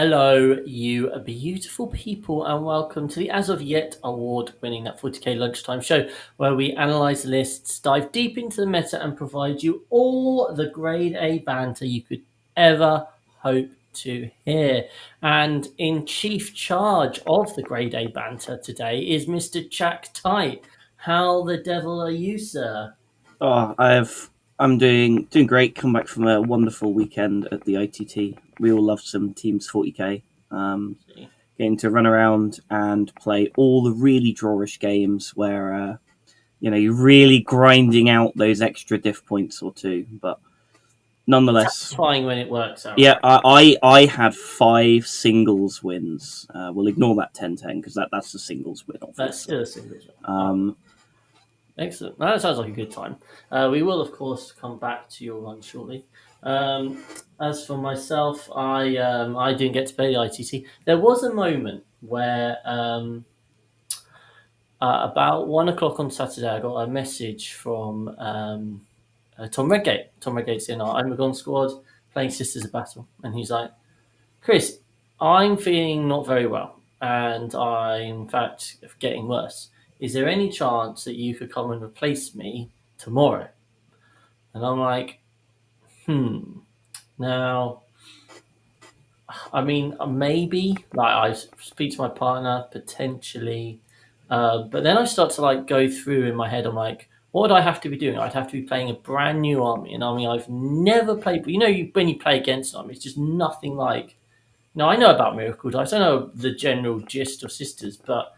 Hello, you beautiful people, and welcome to the as of yet award-winning that 40k Lunchtime Show, where we analyse lists, dive deep into the meta, and provide you all the grade A banter you could ever hope to hear. And in chief charge of the grade A banter today is Mr. Jack Tight. How the devil are you, sir? Oh, I'm doing great. Come back from a wonderful weekend at the ITT. We all loved some Teams 40k. Getting to run around and play all the really drawish games where you're really grinding out those extra diff points or two. But nonetheless, Satisfying when it works out. yeah, Right? I had 5 singles wins. We'll ignore that 10-10 because that's a singles win. Obviously. That's still a singles win. Excellent. That sounds like a good time. We will, of course, come back to your run shortly. As for myself, I didn't get to play the ITT. There was a moment where about 1 o'clock on Saturday, I got a message from Tom Redgate. Tom Redgate's in our Omegon squad playing Sisters of Battle, and he's like, "Chris, I'm feeling not very well, and I'm in fact getting worse. Is there any chance that you could come and replace me tomorrow?" And I'm like, Now, I mean, maybe like I speak to my partner potentially, but then I start to like go through in my head. I'm like, what would I have to be doing? I'd have to be playing a brand new army, an army I've never played. But when you play against an army, it's just nothing like. Now I know about Miracle Dice. I know the general gist of Sisters, but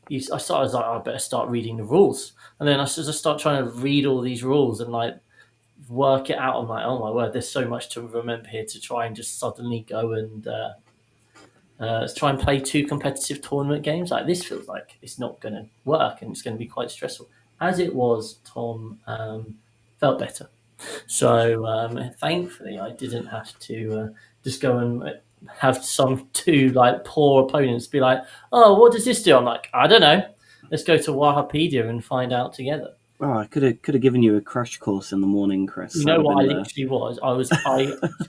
I started like, I better start reading the rules, and then I just start trying to read all these rules and like work it out. I'm like, oh my word, there's so much to remember here to try and just suddenly go and try and play 2 competitive tournament games. Like this feels like it's not going to work and it's going to be quite stressful. As it was, Tom felt better. So thankfully, I didn't have to just go and have some two like poor opponents be like, "Oh, what does this do?" I'm like, "I don't know. Let's go to Wahapedia and find out together." Oh, I could have given you a crash course in the morning, Chris. You know what I literally was? I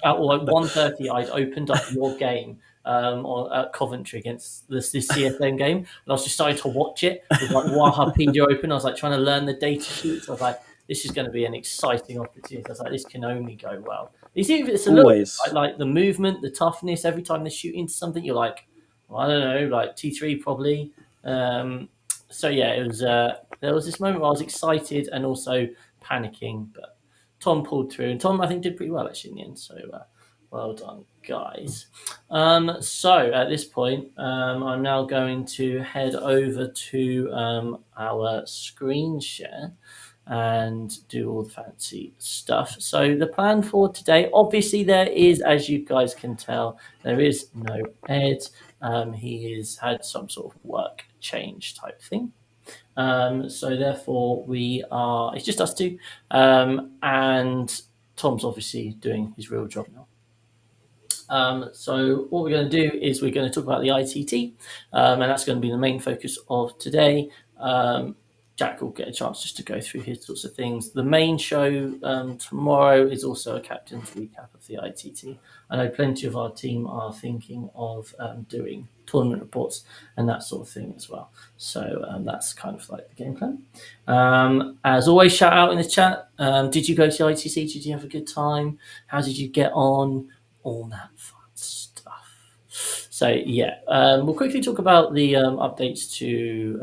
at like 1:30 I'd opened up your game at Coventry against this CSM game, and I was just starting to watch it with like Wahapedia open. I was like trying to learn the data sheets. I was like, this is going to be an exciting opportunity. I was like, this can only go well. You see, it's a little bit Always. like the movement, the toughness. Every time they shoot into something, you're like, well, I don't know, like T3 probably. So yeah, it was. There was this moment where I was excited and also panicking, but Tom pulled through, and Tom I think did pretty well actually in the end. So well done, guys. So at this point, I'm now going to head over to our screen share and do all the fancy stuff. So the plan for today, obviously, there is, as you guys can tell, there is no Ed. He has had some sort of work change type thing. So therefore, it's just us two, and Tom's obviously doing his real job now. So what we're going to do is we're going to talk about the ITT, and that's going to be the main focus of today. Jack will get a chance just to go through his sorts of things. The main show tomorrow is also a captain's recap of the ITT. I know plenty of our team are thinking of doing tournament reports and that sort of thing as well. So that's kind of like the game plan. As always, shout out in the chat. Did you go to the ITT? Did you have a good time? How did you get on? All that fun stuff. So yeah, we'll quickly talk about the updates to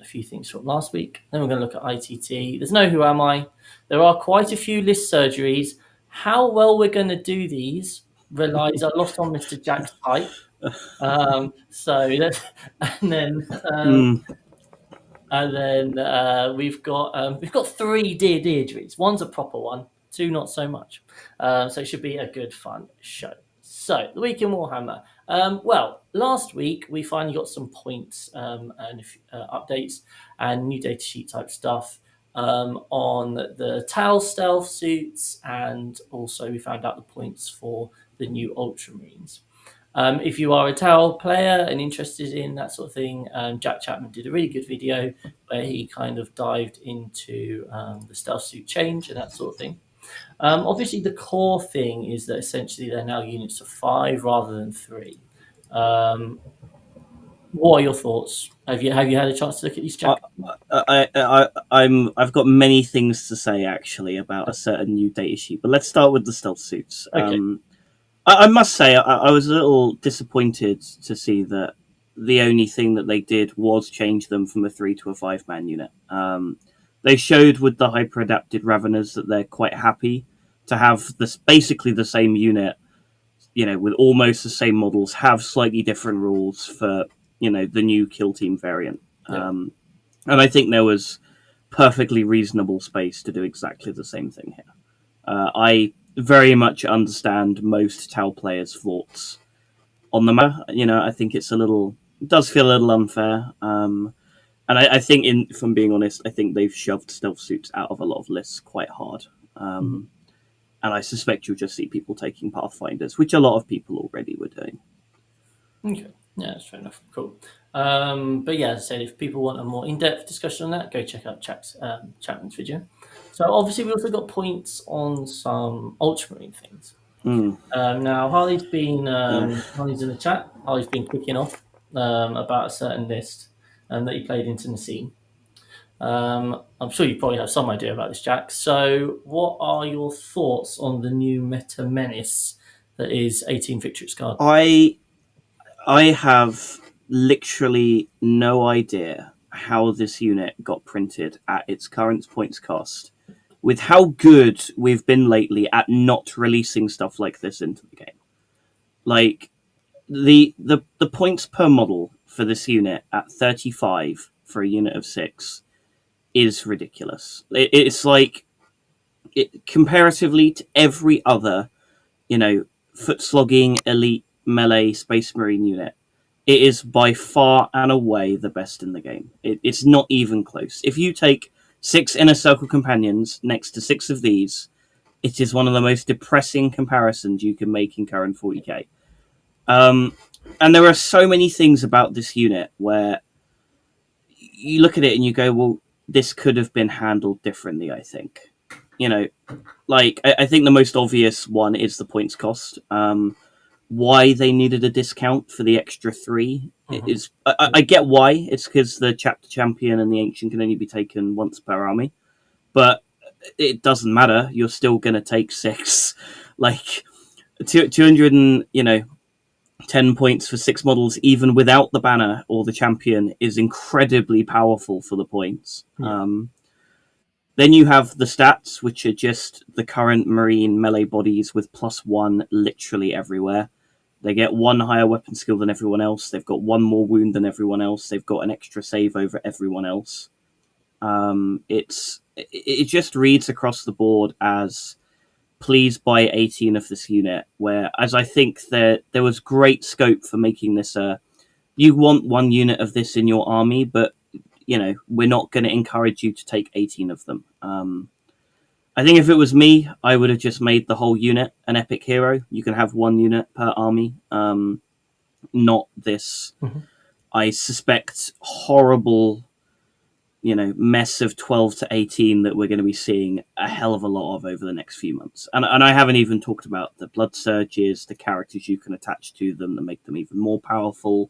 a few things from last week. Then we're going to look at ITT. There's no Who Am I. There are quite a few list surgeries. How well we're going to do these relies a lot on Mr. Jack's type. We've got 3 Dear Deirdres. One's a proper one, 2 not so much. So it should be a good fun show. So the week in Warhammer. Well, last week we finally got some points and updates and new data sheet type stuff on the Tau stealth suits, and also we found out the points for the new Ultramarines. If you are a Tau player and interested in that sort of thing, Jack Chapman did a really good video where he kind of dived into the stealth suit change and that sort of thing. Obviously, the core thing is that essentially they're now units of 5 rather than 3. Um, what are your thoughts? Have you had a chance to look at these, I, Jack? I've got many things to say actually about a certain new data sheet, but let's start with the stealth suits. Okay. I must say I was a little disappointed to see that the only thing that they did was change them from a 3 to a 5 man unit. They showed with the hyper adapted Raveners that they're quite happy to have this basically the same unit, with almost the same models, have slightly different rules for the new kill team variant. Yeah. And I think there was perfectly reasonable space to do exactly the same thing here. I very much understand most Tau players' thoughts on the matter. I think it does feel a little unfair. And I think, if I'm being honest, I think they've shoved stealth suits out of a lot of lists quite hard. Mhm. And I suspect you'll just see people taking Pathfinders, which a lot of people already were doing. Okay. Yeah, that's fair enough. Cool. But yeah, as I said, if people want a more in-depth discussion on that, go check out Chapman's video. So obviously we also got points on some Ultramarine things. Mm. Now Harley's in the chat. Harley's been kicking off about a certain list that he played into Nassim. I'm sure you probably have some idea about this, Jack. So, what are your thoughts on the new Meta Menace that is 18 Victory Scarred? I have literally no idea how this unit got printed at its current points cost, with how good we've been lately at not releasing stuff like this into the game. Like the points per model for this unit at 35 for a unit of 6 is ridiculous. It's like comparatively to every other, foot slogging elite melee space marine unit, it is by far and away the best in the game. It's not even close. If you take 6 inner circle companions next to 6 of these, it is one of the most depressing comparisons you can make in current 40k. And there are so many things about this unit where you look at it and you go, well, this could have been handled differently, I think. I think the most obvious one is the points cost. Why they needed a discount for the extra 3 is I get why. It's because the chapter champion and the ancient can only be taken once per army, but it doesn't matter. You're still going to take 6. Like 200 and 10 points for 6 models, even without the banner or the champion, is incredibly powerful for the points. Yeah. Then you have the stats, which are just the current marine melee bodies with +1 literally everywhere. They get 1 higher weapon skill than everyone else. They've got 1 more wound than everyone else. They've got an extra save over everyone else. It just reads across the board as please buy 18 of this unit. Whereas I think there was great scope for making this you want 1 unit of this in your army, but we're not going to encourage you to take 18 of them. I think if it was me, I would have just made the whole unit an epic hero. You can have 1 unit per army, not this. I suspect horrible, mess of 12 to 18 that we're going to be seeing a hell of a lot of over the next few months. And I haven't even talked about the blood surges, the characters you can attach to them that make them even more powerful.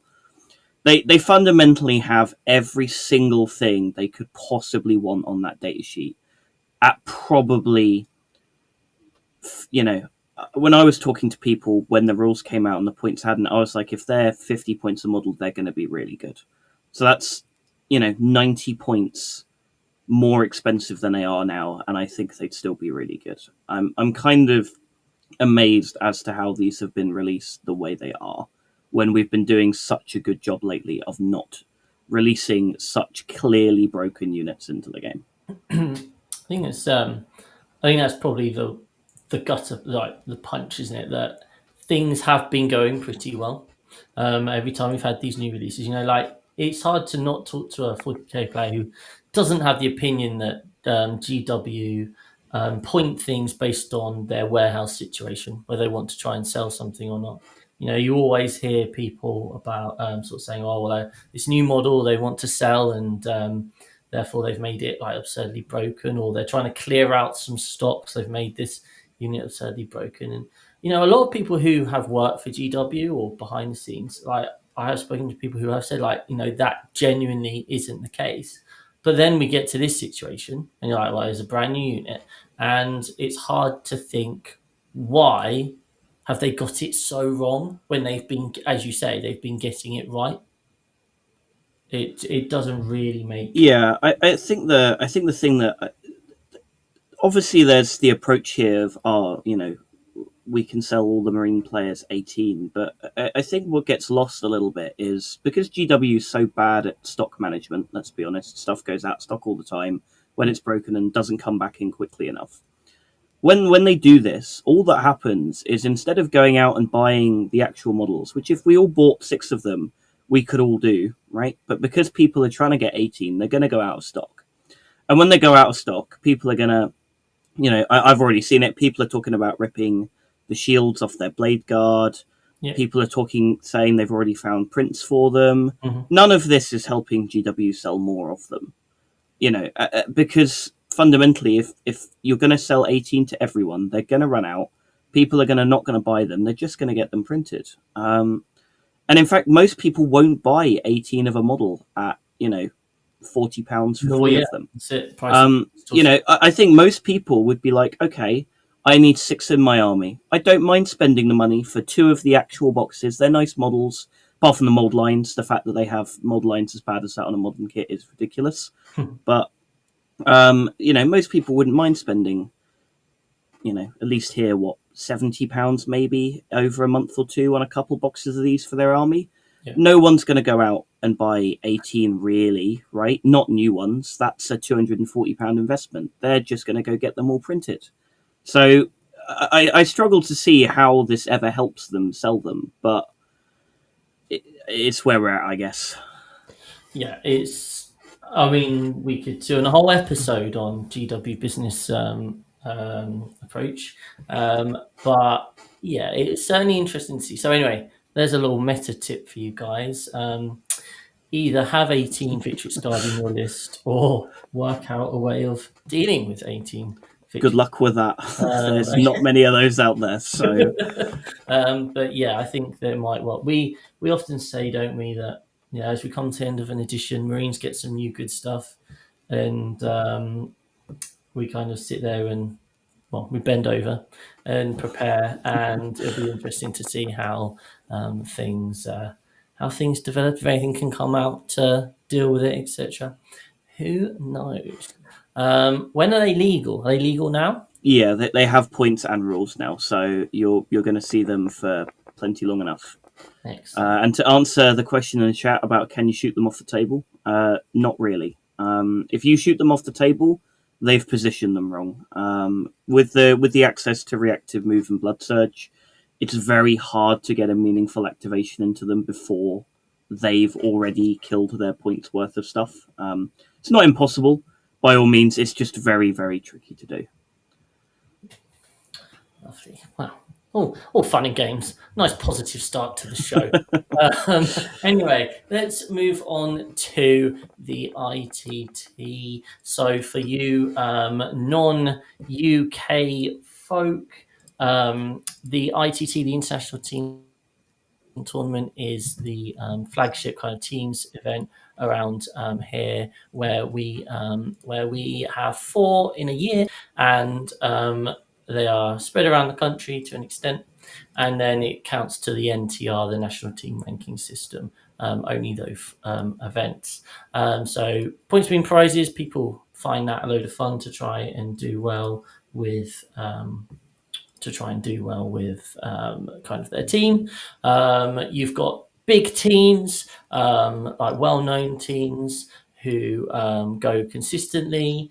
They fundamentally have every single thing they could possibly want on that data sheet at probably, when I was talking to people when the rules came out and the points hadn't, I was like, if they're 50 points a model, they're going to be really good. So that's, 90 points more expensive than they are now, and I think they'd still be really good. I'm kind of amazed as to how these have been released the way they are, when we've been doing such a good job lately of not releasing such clearly broken units into the game. I think that's probably the gut of the punch, isn't it? That things have been going pretty well. Every time we've had these new releases, it's hard to not talk to a 40k player who doesn't have the opinion that GW point things based on their warehouse situation, whether they want to try and sell something or not. You always hear people about sort of saying, "Oh, well, this new model they want to sell, and therefore they've made it like absurdly broken, or they're trying to clear out some stocks. They've made this unit absurdly broken, and a lot of people who have worked for GW or behind the scenes, like I have spoken to people who have said, like, that genuinely isn't the case. But then we get to this situation, and you're like, well, it's a brand new unit, and it's hard to think why have they got it so wrong when they've been, as you say, they've been getting it right. It doesn't really make. Yeah, I think the thing that obviously there's the approach here of we can sell all the Marine players 18, but I think what gets lost a little bit is because GW is so bad at stock management. Let's be honest, stuff goes out of stock all the time when it's broken and doesn't come back in quickly enough. When they do this, all that happens is instead of going out and buying the actual models, which if we all bought 6 of them, we could all do, right? But because people are trying to get 18, they're going to go out of stock. And when they go out of stock, people are going to, I've already seen it. People are talking about ripping the shields off their blade guard. Yeah. People are saying they've already found prints for them. Mm-hmm. None of this is helping GW sell more of them, because fundamentally, if you're going to sell 18 to everyone, they're going to run out. People are not going to buy them. They're just going to get them printed. And in fact, most people won't buy 18 of a model at, £40 for 3 of them. That's it. I think most people would be like, okay, I need 6 in my army. I don't mind spending the money for 2 of the actual boxes. They're nice models. Apart from the mold lines, the fact that they have mold lines as bad as that on a modern kit is ridiculous. But most people wouldn't mind spending, at least here, £70 maybe over a month or two on a couple boxes of these for their army. Yeah. No one's going to go out and buy 18 really, right? Not new ones. That's a £240 investment. They're just going to go get them all printed. So I struggle to see how this ever helps them sell them, but it's where we're at, I guess. Yeah, we could do a whole episode on GW business approach, but yeah, it's certainly interesting to see. So anyway, there's a little meta tip for you guys. Either have 18 Victrix Guard in your list, or work out a way of dealing with 18. Good luck with that. There's not many of those out there. So, but yeah, I think there might. Well, we often say, don't we, that as we come to the end of an edition, Marines get some new good stuff, and we kind of sit there and we bend over and prepare, and it'll be interesting to see how things develop. If anything can come out to deal with it, etc. Who knows? When are they legal? Are they legal now? Yeah, they have points and rules now, so you're going to see them for plenty long enough. And to answer the question in the chat about can you shoot them off the table, not really. If you shoot them off the table, they've positioned them wrong. With the access to reactive move and blood surge, it's very hard to get a meaningful activation into them before they've already killed their points worth of stuff. It's not impossible. By all means, it's just very, very tricky to do. Lovely. Wow. All fun and games. Nice positive start to the show. Anyway, let's move on to the ITT. So for you non-UK folk, the ITT, the International Team Tournament, is the flagship kind of teams event around here, where we have 4 in a year, and they are spread around the country to an extent, and then it counts to the NTR, the National Team Ranking System, only those events. So points being prizes, people find that a load of fun to try and do well with. Kind of their team. You've got big teams, like well-known teams who go consistently.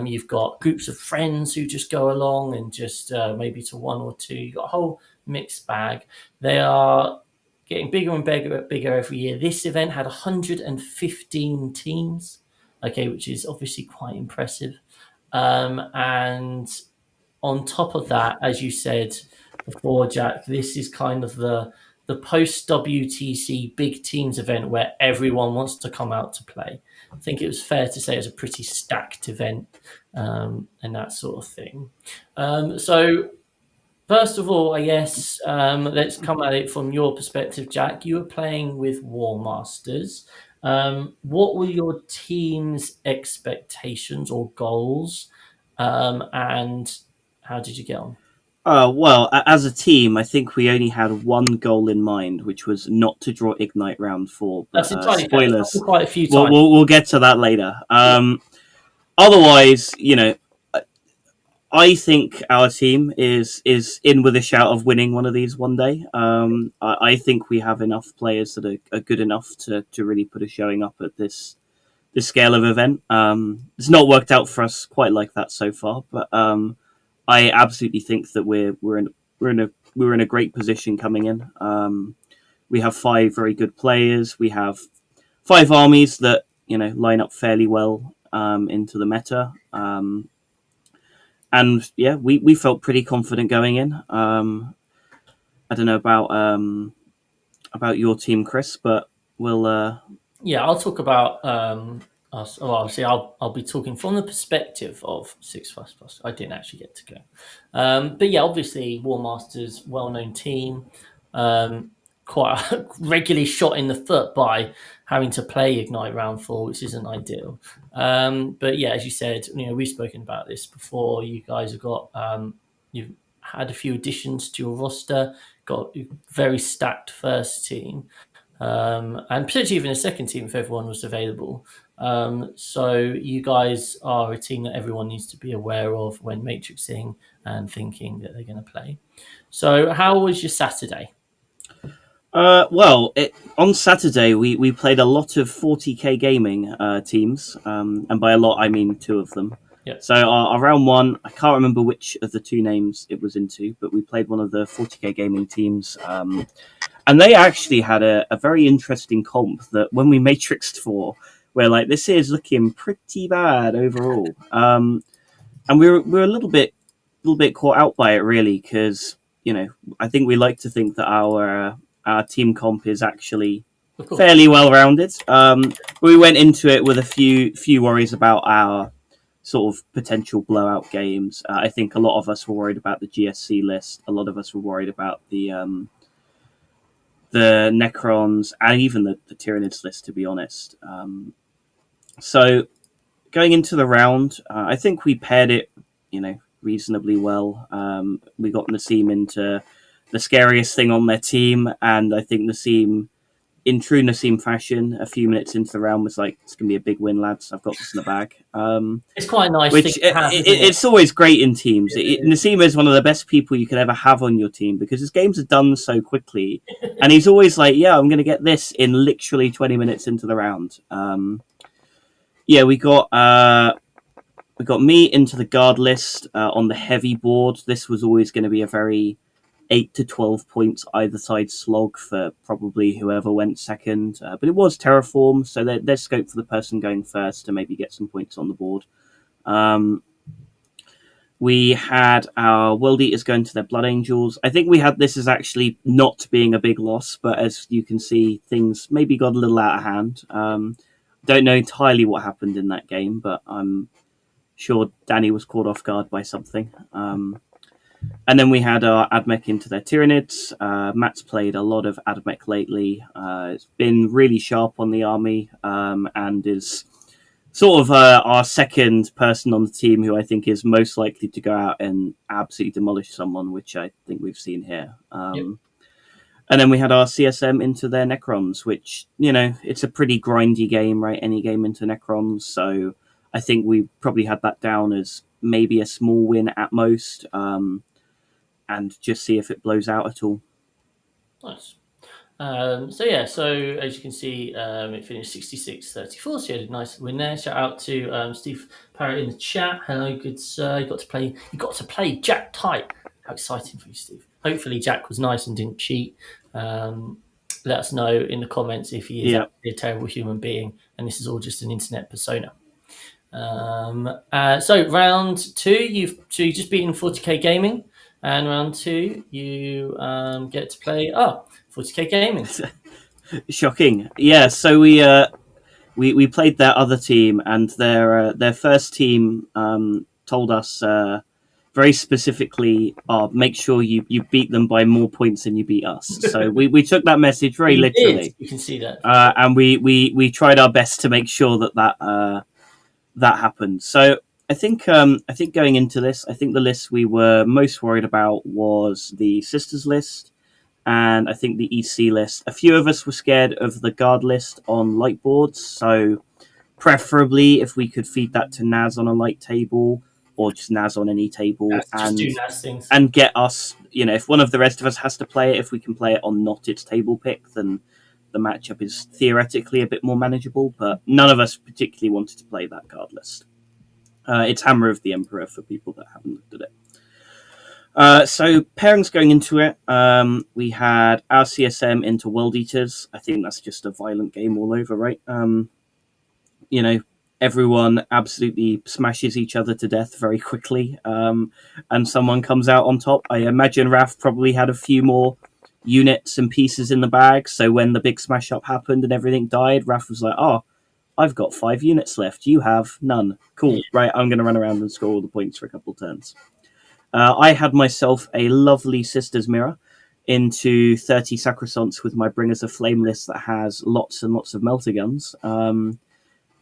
You've got groups of friends who just go along and just maybe to 1 or 2. You've got a whole mixed bag. They are getting bigger and bigger every year. This event had 115 teams, which is obviously quite impressive. And on top of that, as you said before, Jack, this is kind of the the post WTC big teams event where everyone wants to come out to play. I think it was fair to say it's a pretty stacked event, and that sort of thing. So first of all, I guess let's come at it from your perspective, Jack. You were playing with War Masters. What were your team's expectations or goals, and how did you get on? Well, as a team, I think we only had one goal in mind, which was not to draw Ignite round 4. That's But entirely fair. It's spoilers, happened quite a few we'll, times. we'll we'll get to that later. Yeah. Otherwise, I think our team is in with a shout of winning one of these one day. I think we have enough players that are good enough to really put a showing up at this scale of event. It's not worked out for us quite like that so far, but I absolutely think that we're in a great position coming in. We have 5 very good players. We have 5 armies that line up fairly well into the meta. And yeah, we felt pretty confident going in. I don't know about your team, Chris, but we'll. Yeah, I'll talk about us. Well, obviously, I'll be talking from the perspective of 6++. I didn't actually get to go, but yeah, obviously, War Masters, well-known team, quite regularly shot in the foot by having to play Ignite round 4, which isn't ideal. But yeah, as you said, we've spoken about this before. You guys have got you've had a few additions to your roster, got a very stacked first team. And potentially even a second team if everyone was available. So you guys are a team that everyone needs to be aware of when matrixing and thinking that they're going to play. So how was your Saturday? Well, on Saturday we played a lot of 40k gaming teams, and by a lot I mean 2 of them. Yep. So our round 1, I can't remember which of the 2 names it was into, but we played one of the 40k gaming teams, and they actually had a very interesting comp that when we matrixed for, we're like, this is looking pretty bad overall, and we're a little bit caught out by it really, because I think we like to think that our team comp is actually fairly well rounded. We went into it with a few worries about our sort of potential blowout games. I think a lot of us were worried about the GSC list. A lot of us were worried about the Necrons and even the Tyranids list, to be honest. So going into the round, I think we paired it, reasonably well. We got Nassim into the scariest thing on their team, and I think Nassim, in true Nassim fashion, a few minutes into the round was like, "It's gonna be a big win, lads. I've got this in the bag." It's quite a nice which thing to have, it's always great in teams. Nassim is one of the best people you could ever have on your team because his games are done so quickly, and he's always like, "Yeah, I'm going to get this in literally 20 minutes into the round." Yeah, we got me into the guard list on the heavy board. This was always going to be a very 8 to 12 points either side slog for probably whoever went second. But it was Terraform, so there's scope for the person going first to maybe get some points on the board. We had our World Eaters going to their Blood Angels. I think we had this as actually not being a big loss, but as you can see, things maybe got a little out of hand. Don't know entirely what happened in that game, but I'm sure Danny was caught off guard by something. And then we had our Admech into their Tyranids. Matt's played a lot of Admech lately. It's been really sharp on the army, and is sort of our second person on the team who I think is most likely to go out and absolutely demolish someone, which I think we've seen here. Yep. And then we had our CSM into their Necrons, which, it's a pretty grindy game, right? Any game into Necrons. So I think we probably had that down as maybe a small win at most, and just see if it blows out at all. Nice. So as you can see, it finished 66-34, so you had a nice win there. Shout out to Steve Parrott in the chat. Hello, good sir. You got to play Jack Type. How exciting for you, Steve. Hopefully Jack was nice and didn't cheat. Let us know in the comments if he is actually a terrible human being and this is all just an internet persona. So round 2, you've just beaten 40k Gaming, and round 2 you get to play 40k Gaming. Shocking. Yeah, so we played their other team, and their first team told us very specifically, make sure you beat them by more points than you beat us. So we took that message very You did. literally, You can see that. and we tried our best to make sure that happened. So I think going into this, I think the list we were most worried about was the sisters list, and I think the EC list. A few of us were scared of the guard list on light boards, so preferably if we could feed that to Naz on a light table or just Naz on any table, Just do Naz things. and get us, if one of the rest of us has to play it, if we can play it on not its table pick, then the matchup is theoretically a bit more manageable, but none of us particularly wanted to play that guard list. It's Hammer of the Emperor for people that haven't looked at it. So pairings going into it, we had our CSM into World Eaters. I think that's just a violent game all over, right? Everyone absolutely smashes each other to death very quickly, and someone comes out on top. I imagine Raf probably had a few more units and pieces in the bag, so when the big smash up happened and everything died, Raf was like, oh, I've got 5 units left, you have none. Cool, right, I'm going to run around and score all the points for a couple turns. I had myself a lovely Sisters Mirror into 30 Sacrosants with my Bringers of Flame list that has lots and lots of melter guns.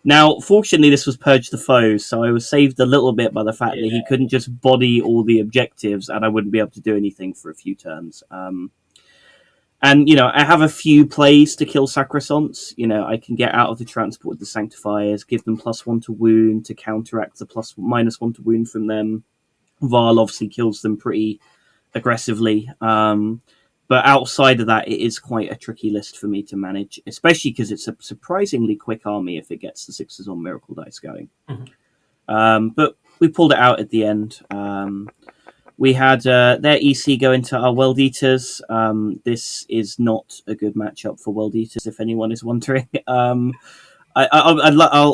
Now, fortunately, this was Purge the Foes, so I was saved a little bit by the fact that he couldn't just body all the objectives and I wouldn't be able to do anything for a few turns. And, I have a few plays to kill Sacrosants. I can get out of the transport with the Sanctifiers, give them +1 to wound to counteract the -1 to wound from them. Varl obviously kills them pretty aggressively. But outside of that, it is quite a tricky list for me to manage, especially because it's a surprisingly quick army if it gets the 6s on Miracle Dice going. Mm-hmm. But we pulled it out at the end. We had their EC go into our World Eaters. This is not a good matchup for World Eaters, if anyone is wondering. I'll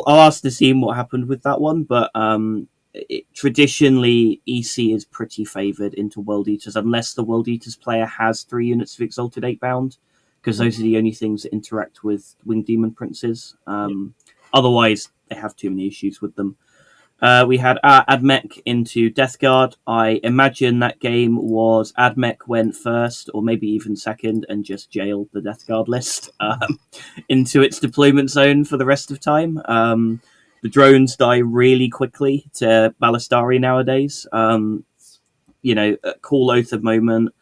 ask the team what happened with that one, but traditionally EC is pretty favoured into World Eaters unless the World Eaters player has 3 units of Exalted 8-bound, because those are the only things that interact with Winged Demon Princes. Otherwise, they have too many issues with them. We had Admech into Death Guard. I imagine that game was Admech went first, or maybe even second, and just jailed the Death Guard list into its deployment zone for the rest of time. The drones die really quickly to Ballistari nowadays. Cool Oath of Moment,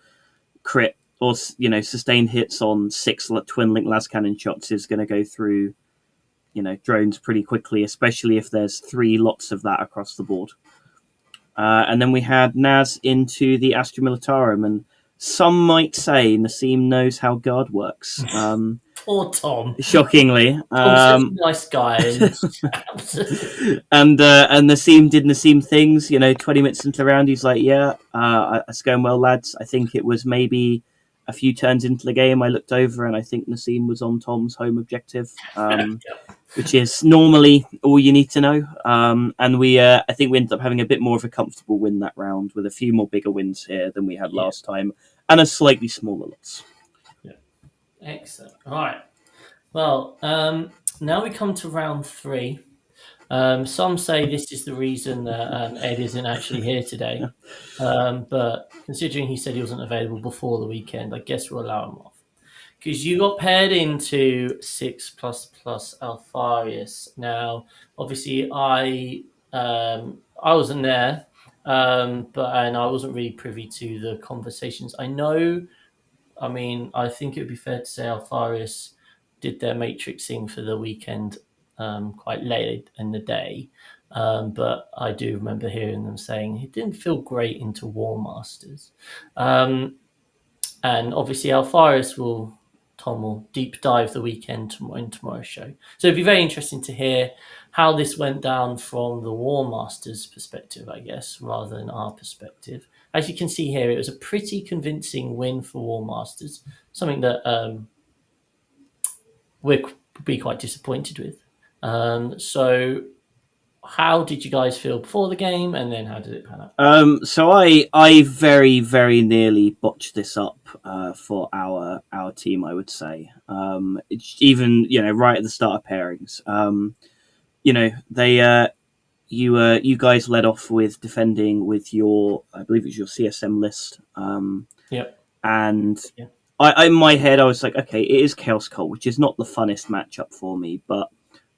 crit, or sustained hits on 6 twin link las cannon shots is going to go through drones pretty quickly, especially if there's 3 lots of that across the board. And then we had Naz into the Astra Militarum, and some might say Nassim knows how guard works. Poor Tom. Shockingly, Tom's such a nice guy. And Nassim did Nassim things. 20 minutes into the round, he's like, "Yeah, it's going well, lads. I think it was maybe a few turns into the game. I looked over, and I think Nassim was on Tom's home objective." Which is normally all you need to know. And I think we ended up having a bit more of a comfortable win that round, with a few more bigger wins here than we had last time, and a slightly smaller loss. Yeah. Excellent. All right. Well, now we come to round 3. Some say this is the reason that Ed isn't actually here today. But considering he said he wasn't available before the weekend, I guess we'll allow him off. Because you got paired into 6++ Alfarius. Now, obviously, I wasn't there, and I wasn't really privy to the conversations. I think it would be fair to say Alfarius did their matrixing for the weekend quite late in the day. But I do remember hearing them saying it didn't feel great into War Masters. And obviously, Alfarius Tom will deep dive the weekend in tomorrow's show. So it'd be very interesting to hear how this went down from the War Masters perspective, I guess, rather than our perspective. As you can see here, it was a pretty convincing win for War Masters, something that we'd be quite disappointed with. So how did you guys feel before the game, and then how did it pan out? So I very very nearly botched this up for our team. I would say it's even right at the start of pairings. They you guys led off with defending with your, I believe it was your CSM list, Yep. and Yeah. I in my head I was like, okay, it is Chaos Cult, which is not the funnest matchup for me, but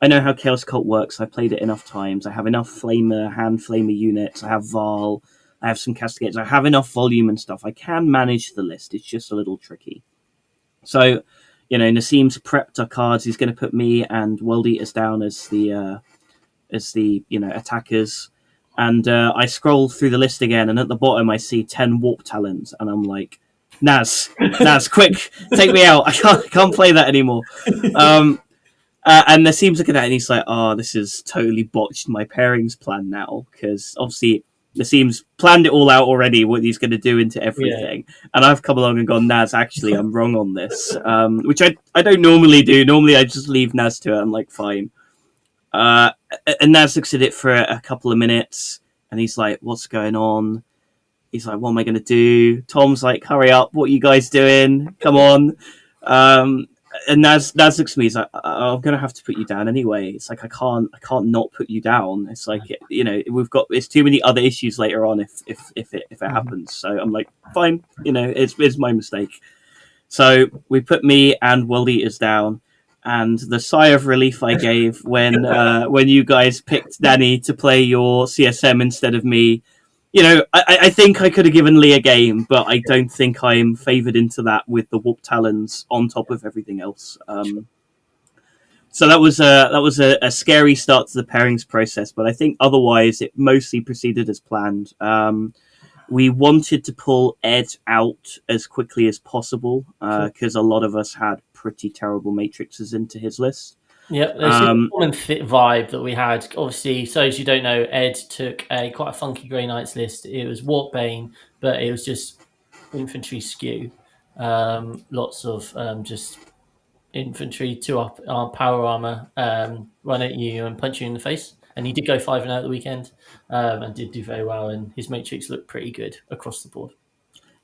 I know how Chaos Cult works. I played it enough times. I have enough hand flamer units. I have Val. I have some castigators. I have enough volume and stuff. I can manage the list. It's just a little tricky. So, Nassim's prepped our cards. He's going to put me and World Eaters down as the attackers. And I scroll through the list again, and at the bottom I see 10 Warp Talons, and I'm like, Naz, quick, take me out. I can't play that anymore. And Nassim's looking at it, and he's like, oh, this has totally botched my pairings plan now, because obviously Nassim's planned it all out already, what he's going to do into everything. Yeah. And I've come along and gone, Naz, actually, I'm wrong on this, which I don't normally do. Normally I just leave Naz to it. I'm like, fine. And Naz looks at it for a couple of minutes, and he's like, what's going on? He's like, what am I going to do? Tom's like, hurry up, what are you guys doing? Come on. And Naz looks at me, he's like, I'm going to have to put you down anyway. It's like, I can't not put you down. It's like, it's too many other issues later on if it happens. So I'm like, fine, it's my mistake. So we put me and World Eaters down. And the sigh of relief I gave when you guys picked Danny to play your CSM instead of me, I think I could have given Lee a game, but I don't think I'm favoured into that with the Warp Talons on top of everything else. So that was a scary start to the pairings process, but I think otherwise it mostly proceeded as planned. We wanted to pull Ed out as quickly as possible because a lot of us had pretty terrible matrices into his list. Yeah, there's a common fit vibe that we had. Obviously, so as you don't know, Ed took quite a funky Grey Knights list. It was Warpbane, but it was just infantry skew. Lots of just infantry, 2-up power armor, run at you and punch you in the face. And he did go 5-0 at the weekend and did do very well. And his matrix looked pretty good across the board.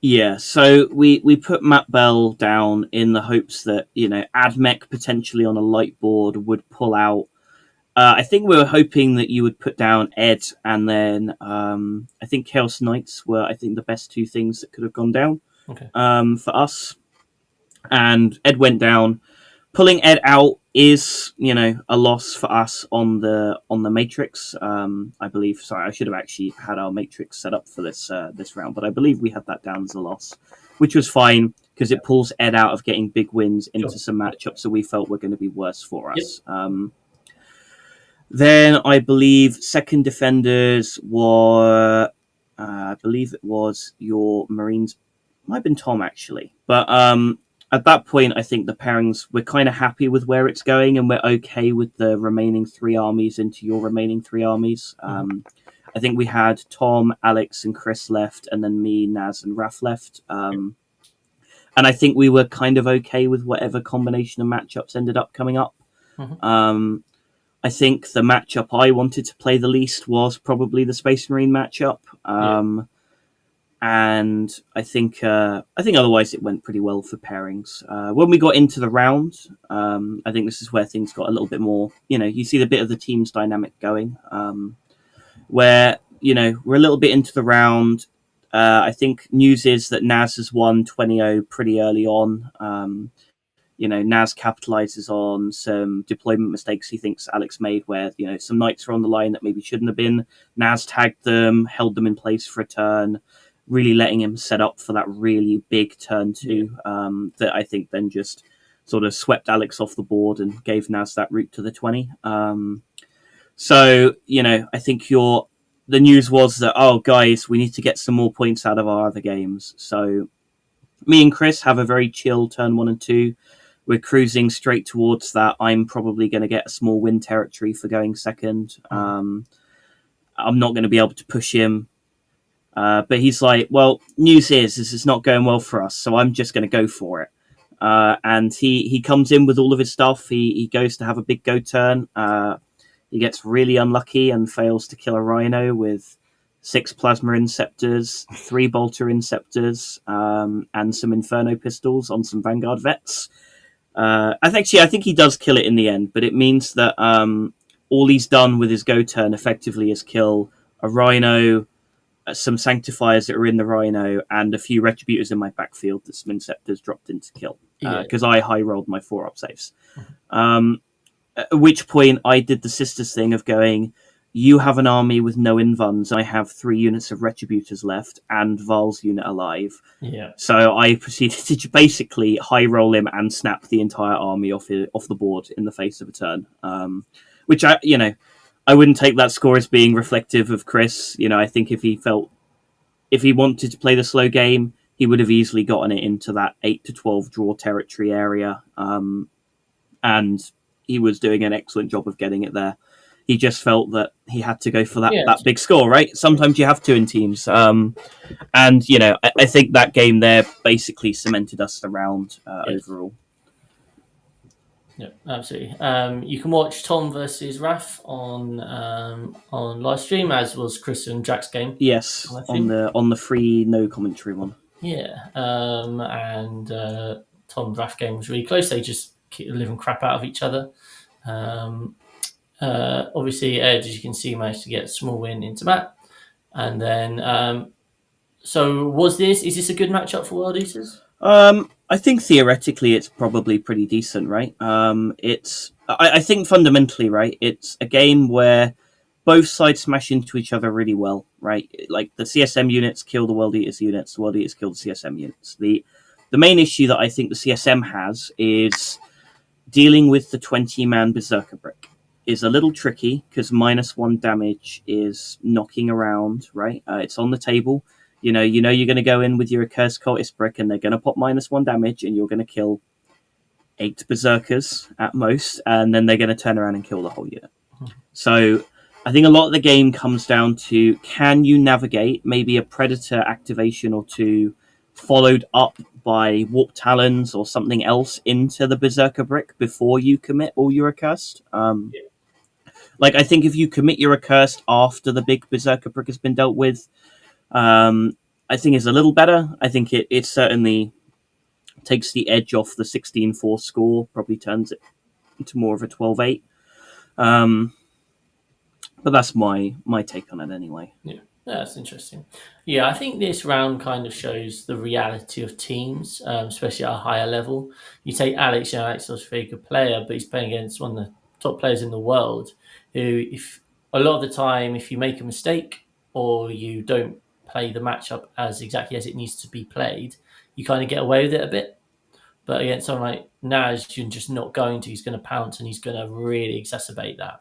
Yeah, so we put Matt Bell down in the hopes that, Admech potentially on a light board would pull out. I think we were hoping that you would put down Ed, and then I think Chaos Knights were, I think, the best two things that could have gone down for us. And Ed went down. Pulling Ed out is, a loss for us on the matrix. I believe. Sorry, I should have actually had our matrix set up for this round, but I believe we had that down as a loss, which was fine because it pulls Ed out of getting big wins into some matchups that we felt were going to be worse for us. Yep. Then I believe second defenders were, I believe it was your Marines. Might have been Tom actually, but at that point, I think the pairings, we're kind of happy with where it's going, and we're okay with the remaining 3 armies into your remaining 3 armies. I think we had Tom, Alex, and Chris left, and then me, Naz, and Raf left. And I think we were kind of okay with whatever combination of matchups ended up coming up. I think the matchup I wanted to play the least was probably the Space Marine matchup. And I think otherwise it went pretty well for pairings. When we got into the round, I think this is where things got a little bit more, you see the bit of the team's dynamic going, where, we're a little bit into the round. I think news is that Naz has won 20-0 pretty early on. Naz capitalizes on some deployment mistakes he thinks Alex made where, some knights are on the line that maybe shouldn't have been. Naz tagged them, held them in place for a turn, really letting him set up for that really big turn 2 that I think then just sort of swept Alex off the board and gave Naz that route to the 20. So, I think the news was that, oh, guys, we need to get some more points out of our other games. So me and Chris have a very chill turn 1 and 2. We're cruising straight towards that. I'm probably going to get a small win territory for going second. I'm not going to be able to push him. But he's like, well, news is this is not going well for us, so I'm just going to go for it. And he comes in with all of his stuff. He goes to have a big go turn. he gets really unlucky and fails to kill a rhino with 6 plasma inceptors, 3 bolter inceptors, and some inferno pistols on some vanguard vets. I think he does kill it in the end, but it means that all he's done with his go turn effectively is kill a rhino, some sanctifiers that are in the rhino, and a few retributors in my backfield that some inceptors dropped in to kill because I high rolled my 4-up saves. At which point I did the sisters thing of going, you have an army with no invuns, I have 3 units of retributors left and Val's unit alive. Yeah. So I proceeded to basically high roll him and snap the entire army off the board in the face of a turn. Which I wouldn't take that score as being reflective of Chris. I think if he wanted to play the slow game, he would have easily gotten it into that 8 to 12 draw territory area. And he was doing an excellent job of getting it there. He just felt that he had to go for that big score, right? Sometimes you have to in teams. And, I think that game there basically cemented us the round overall. Yeah, absolutely. You can watch Tom versus Raf on live stream, as was Chris and Jack's game. Yes, on the free no commentary one. Yeah, and Tom Raf game was really close. They just keep the living crap out of each other. Obviously, Ed, as you can see, managed to get a small win into Matt. And then, so is this a good matchup for World Eaters? I think theoretically it's probably pretty decent, right? I think fundamentally, right, it's a game where both sides smash into each other really well, right? Like the CSM units kill the World Eaters units, the World Eaters kill the CSM units. The main issue that I think the CSM has is dealing with the 20-man Berserker Brick is a little tricky because -1 damage is knocking around, right? It's on the table. You're going to go in with your Accursed Cultist Brick and they're going to pop -1 damage and you're going to kill 8 Berserkers at most, and then they're going to turn around and kill the whole unit. So I think a lot of the game comes down to, can you navigate maybe a Predator activation or two followed up by Warp Talons or something else into the Berserker Brick before you commit all your Accursed? Like, I think if you commit your Accursed after the big Berserker Brick has been dealt with, I think it's a little better. I think it certainly takes the edge off the 16-4 score, probably turns it into more of a 12-8. But that's my take on it anyway. Yeah, that's interesting. Yeah, I think this round kind of shows the reality of teams, especially at a higher level. You take Alex, Alex was a very good player, but he's playing against one of the top players in the world who, if a lot of the time, if you make a mistake or you don't play the matchup exactly as it needs to be played, you kind of get away with it a bit. But against someone like Naz, you're just not going to. He's going to pounce and he's going to really exacerbate that.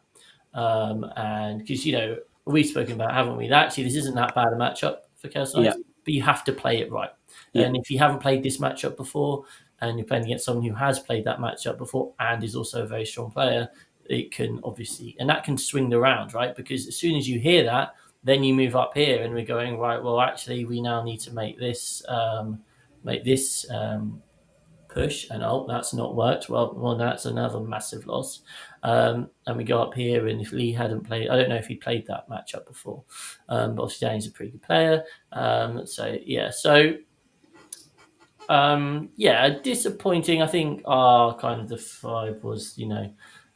And because, we've spoken about, haven't we? Actually, this isn't that bad a matchup for Chaos Knights, but you have to play it right. Yeah. And if you haven't played this matchup before and you're playing against someone who has played that matchup before and is also a very strong player, it can obviously, and that can swing the round, right? Because as soon as you hear that, then you move up here and we're going, right, well, actually, we now need to make this push, and that's not worked. Well, that's another massive loss. And we go up here, and if Lee hadn't played, I don't know if he played that matchup before, but obviously Danny's a pretty good player. Disappointing. I think our kind of the vibe was,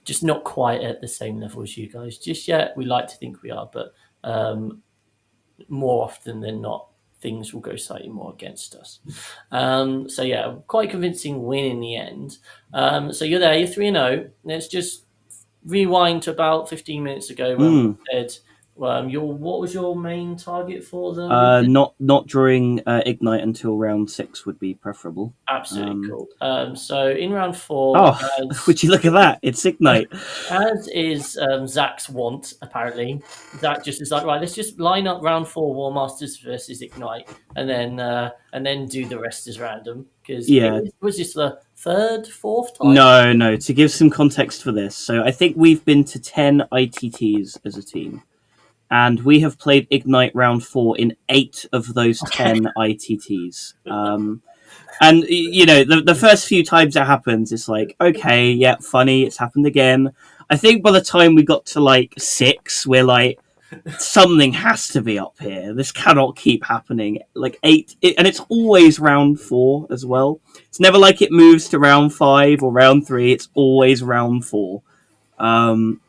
just not quite at the same level as you guys just yet. We like to think we are, but more often than not, things will go slightly more against us. Quite convincing win in the end. So you're there, you're 3-0. Let's just rewind to about 15 minutes ago when we said, what was your main target for them? Not drawing Ignite until round 6 would be preferable. Absolutely cool. So in round 4... would you look at that? It's Ignite. As is Zach's want, apparently. Zach just is like, right, let's just line up round 4 War Masters versus Ignite and then do the rest as random. Because was this the 3rd, 4th time? No. To give some context for this, so I think we've been to 10 ITTs as a team. And we have played Ignite round 4 in 8 of those 10 ITTs. And the first few times it happens, it's like, okay, yeah, funny, it's happened again. I think by the time we got to like 6, we're like, something has to be up here. This cannot keep happening. Like 8, and it's always round 4 as well. It's never like it moves to round 5 or round 3. It's always round 4. Um,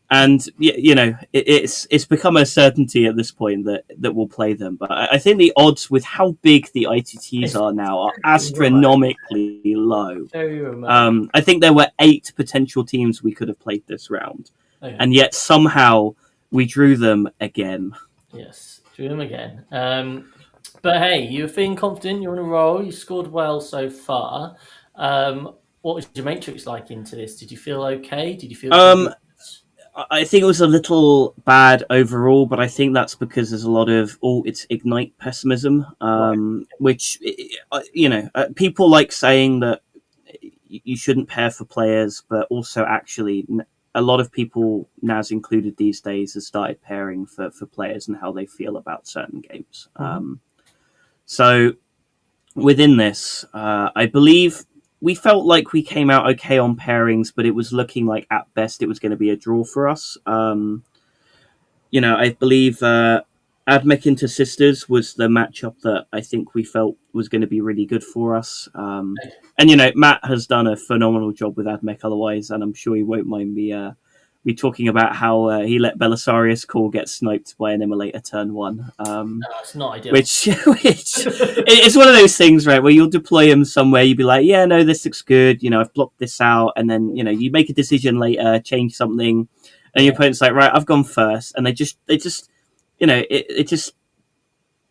and it's become a certainty at this point that we'll play them. But I think the odds with how big the ITTs It's are now are remote. astronomically low. Very remote. I think there were 8 potential teams we could have played this round, Okay. and yet somehow we drew them again. Yes, drew them again. But hey, you're feeling confident. You're on a roll. You scored well so far. What was your matrix like into this? Did you feel okay? Did you feel Um, confident? I think it was a little bad overall, but I think that's because there's a lot of it's ignite pessimism, Right. which people like saying that you shouldn't pair for players, but also actually a lot of people, Naz included these days, have started pairing for players and how they feel about certain games. Mm-hmm. So within this, I believe we felt like we came out okay on pairings, but it was looking like at best it was going to be a draw for us. I believe Admech into Sisters was the matchup that I think we felt was going to be really good for us. And Matt has done a phenomenal job with Admech otherwise, and I'm sure he won't mind me talking about how he let Belisarius Call get sniped by an immolator turn 1. No, it's not ideal. Which it's one of those things, right, where you'll deploy him somewhere, you'll be like, yeah, no, this looks good, I've blocked this out, and then you make a decision later, change something, and your opponent's like, right, I've gone first, and they just it just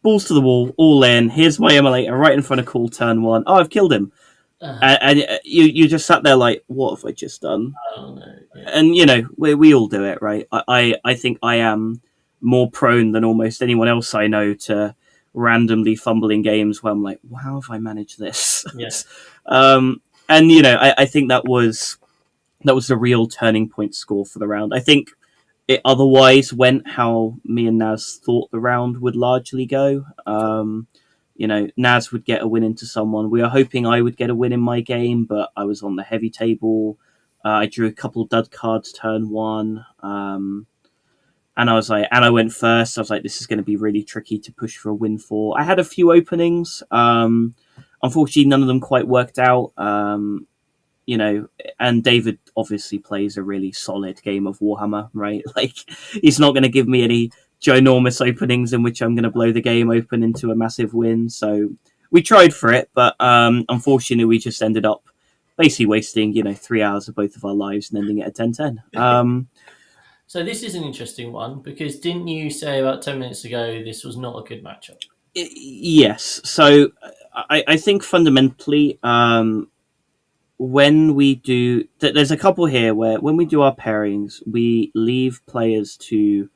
balls to the wall, all in. Here's my immolator right in front of Call turn 1. Oh, I've killed him, and you just sat there like, what have I just done? Oh, no, yeah. And we all do it, right? I think I am more prone than almost anyone else I know to randomly fumbling games where I'm like, well, how have I managed this? Yes. And I think that was the real turning point score for the round. I think it otherwise went how me and Naz thought the round would largely go. Naz would get a win into someone. We were hoping I would get a win in my game, but I was on the heavy table. I drew a couple dud cards turn 1. And I went first. I was like, this is going to be really tricky to push for a win for. I had a few openings. Unfortunately, none of them quite worked out. And David obviously plays a really solid game of Warhammer, right? Like, he's not going to give me any ginormous openings in which I'm going to blow the game open into a massive win. So we tried for it, but unfortunately, we just ended up basically wasting 3 hours of both of our lives and ending it at 10-10. So this is an interesting one because didn't you say about 10 minutes ago this was not a good matchup? Yes. So I think fundamentally, when we do, there's a couple here where when we do our pairings, we leave players to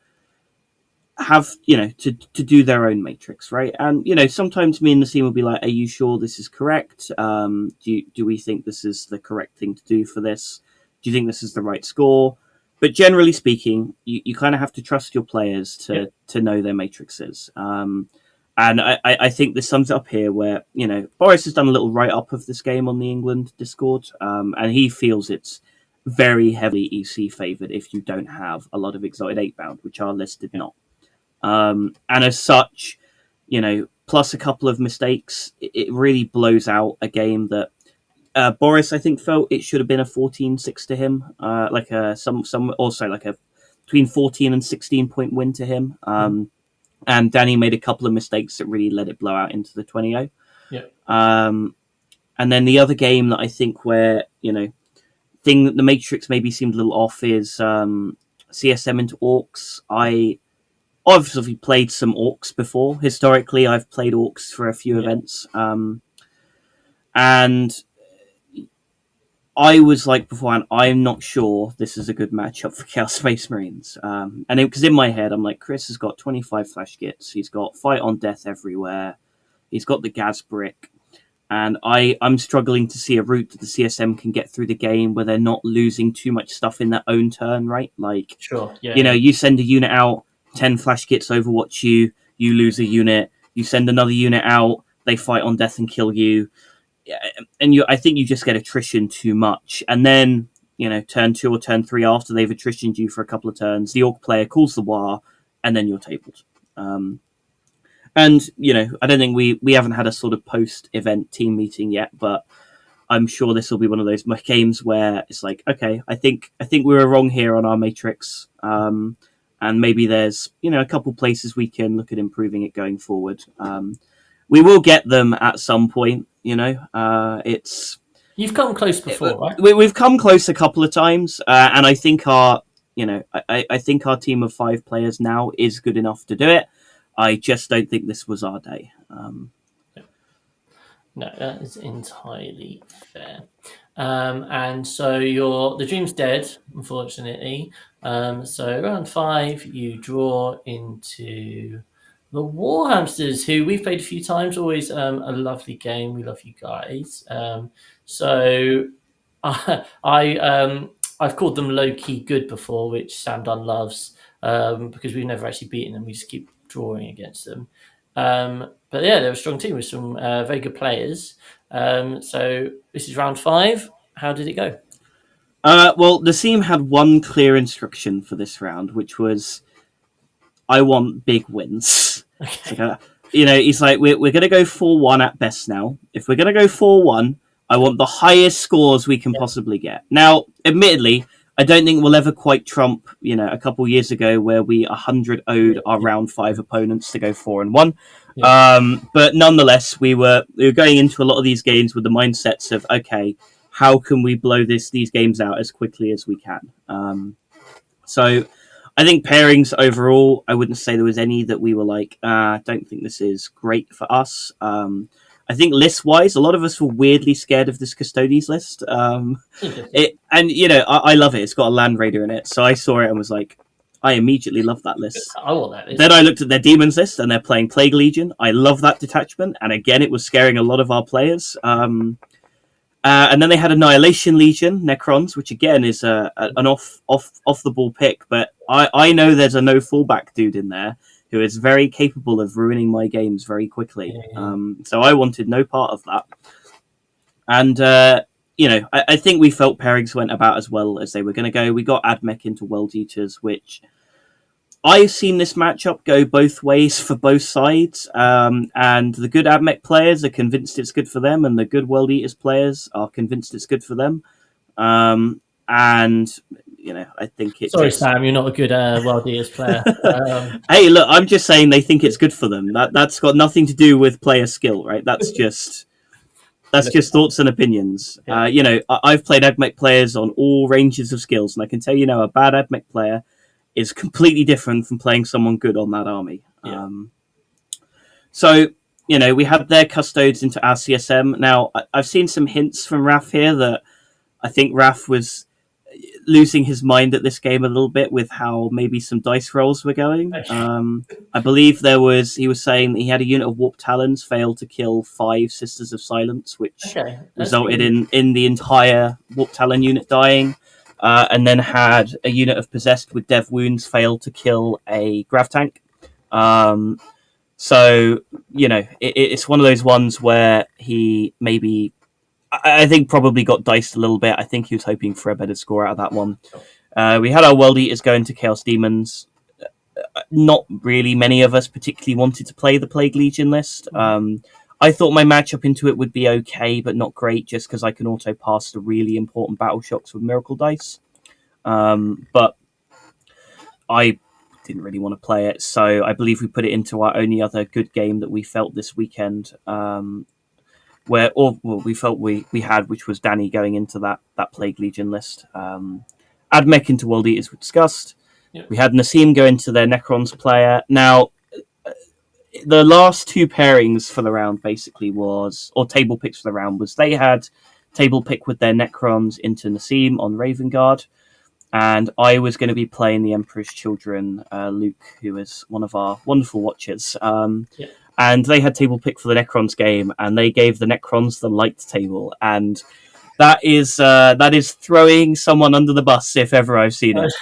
have to do their own matrix, right? And sometimes me and the team will be like, are you sure this is correct? Do we think this is the correct thing to do for this? Do you think this is the right score? But generally speaking, you kind of have to trust your players to know their matrices. And I think this sums it up here where, Boris has done a little write-up of this game on the England Discord, and he feels it's very heavily EC favoured if you don't have a lot of Exalted 8-bound, which our list did not. And as such, plus a couple of mistakes, it really blows out a game that Boris, I think, felt it should have been a 14-6 to him, like also like a between 14 and 16 point win to him. And Danny made a couple of mistakes that really let it blow out into the 20-0. Yeah. And then the other game that I think where thing that the Matrix maybe seemed a little off is CSM into Orcs. I obviously played some Orcs before. Historically, I've played Orcs for a few events. And I was like beforehand, I'm not sure this is a good matchup for Chaos Space Marines. And because in my head, I'm like, Chris has got 25 flash kits. He's got Fight on Death everywhere. He's got the Gaz Brick. And I'm struggling to see a route that the CSM can get through the game where they're not losing too much stuff in their own turn, right? Like, sure, yeah. You send a unit out, 10 flash kits overwatch you lose a unit. You send another unit out, they fight on death and kill you, and I think you just get attrition too much, and then turn 2 or turn 3 after they've attritioned you for a couple of turns, the orc player calls the war, and then you're tabled. And I don't think we haven't had a sort of post-event team meeting yet, but I'm sure this will be one of those games where it's like, okay, I think we were wrong here on our matrix, and maybe there's a couple places we can look at improving it going forward. We will get them at some point. It's You've come close before, right? We've come close a couple of times, and I think I think our team of 5 players now is good enough to do it. I just don't think this was our day. No, that is entirely fair. And so the dream's dead, unfortunately. So round 5, you draw into the War Hamsters, who we've played a few times. Always a lovely game. We love you guys. So I've called them low key good before, which Sam Dunn loves, because we've never actually beaten them. We just keep drawing against them. But yeah, they're a strong team with some very good players. So this is round 5. How did it go? Well, the team had one clear instruction for this round, which was, I want big wins. Okay. He's like, we're going to go 4-1 at best now. If we're going to go 4-1, I want the highest scores we can possibly get. Now, admittedly, I don't think we'll ever quite trump, a couple years ago where we 100-0'd our round 5 opponents to go 4-1. Yeah. But nonetheless, we were going into a lot of these games with the mindsets of, okay, how can we blow these games out as quickly as we can? So I think pairings overall, I wouldn't say there was any that we were like, I don't think this is great for us. I think list-wise, a lot of us were weirdly scared of this Custodes list. I love it. It's got a Land Raider in it. So I saw it and was like, I immediately love that list. I want that list. Then I looked at their Demons list and they're playing Plague Legion. I love that detachment. And again, it was scaring a lot of our players. And then they had Annihilation Legion, Necrons, which again is an off-the-ball pick. But I know there's a no fallback dude in there who is very capable of ruining my games very quickly. Yeah. So I wanted no part of that. And, I think we felt pairings went about as well as they were going to go. We got Admech into World Eaters, which I've seen this matchup go both ways for both sides. And the good Admech players are convinced it's good for them, and the good World Eaters players are convinced it's good for them. And I think it's... Sorry, Sam, you're not a good World Eaters player. Hey, look, I'm just saying they think it's good for them. That's got nothing to do with player skill, right? That's just thoughts and opinions. Yeah. I've played Admech players on all ranges of skills, and I can tell you now, a bad Admech player is completely different from playing someone good on that army. Yeah. So, we had their Custodes into our CSM. Now, I've seen some hints from Raf here that I think Raf was losing his mind at this game a little bit with how maybe some dice rolls were going. I believe he was saying that he had a unit of Warp Talons fail to kill 5 Sisters of Silence, which resulted in the entire Warp Talon unit dying, and then had a unit of Possessed with Dev Wounds fail to kill a Grav Tank. So, it's one of those ones where he maybe... I think probably got diced a little bit. I think he was hoping for a better score out of that one. We had our World Eaters going to Chaos Demons. Not really many of us particularly wanted to play the Plague Legion list. I thought my matchup into it would be okay, but not great, just because I can auto-pass the really important Battle Shocks with Miracle Dice. But I didn't really want to play it, so I believe we put it into our only other good game that we felt this weekend, we felt we had, which was Danny going into that Plague Legion list. Admech into World Eaters we discussed. Yep. We had Nassim go into their Necrons player. Now, the last 2 pairings for the round basically or table picks for the round was they had table pick with their Necrons into Nassim on Raven Guard, and I was going to be playing the Emperor's Children, Luke, who is one of our wonderful watchers. Yep. And they had table pick for the Necrons game, and they gave the Necrons the light table, and that is throwing someone under the bus if ever I've seen it.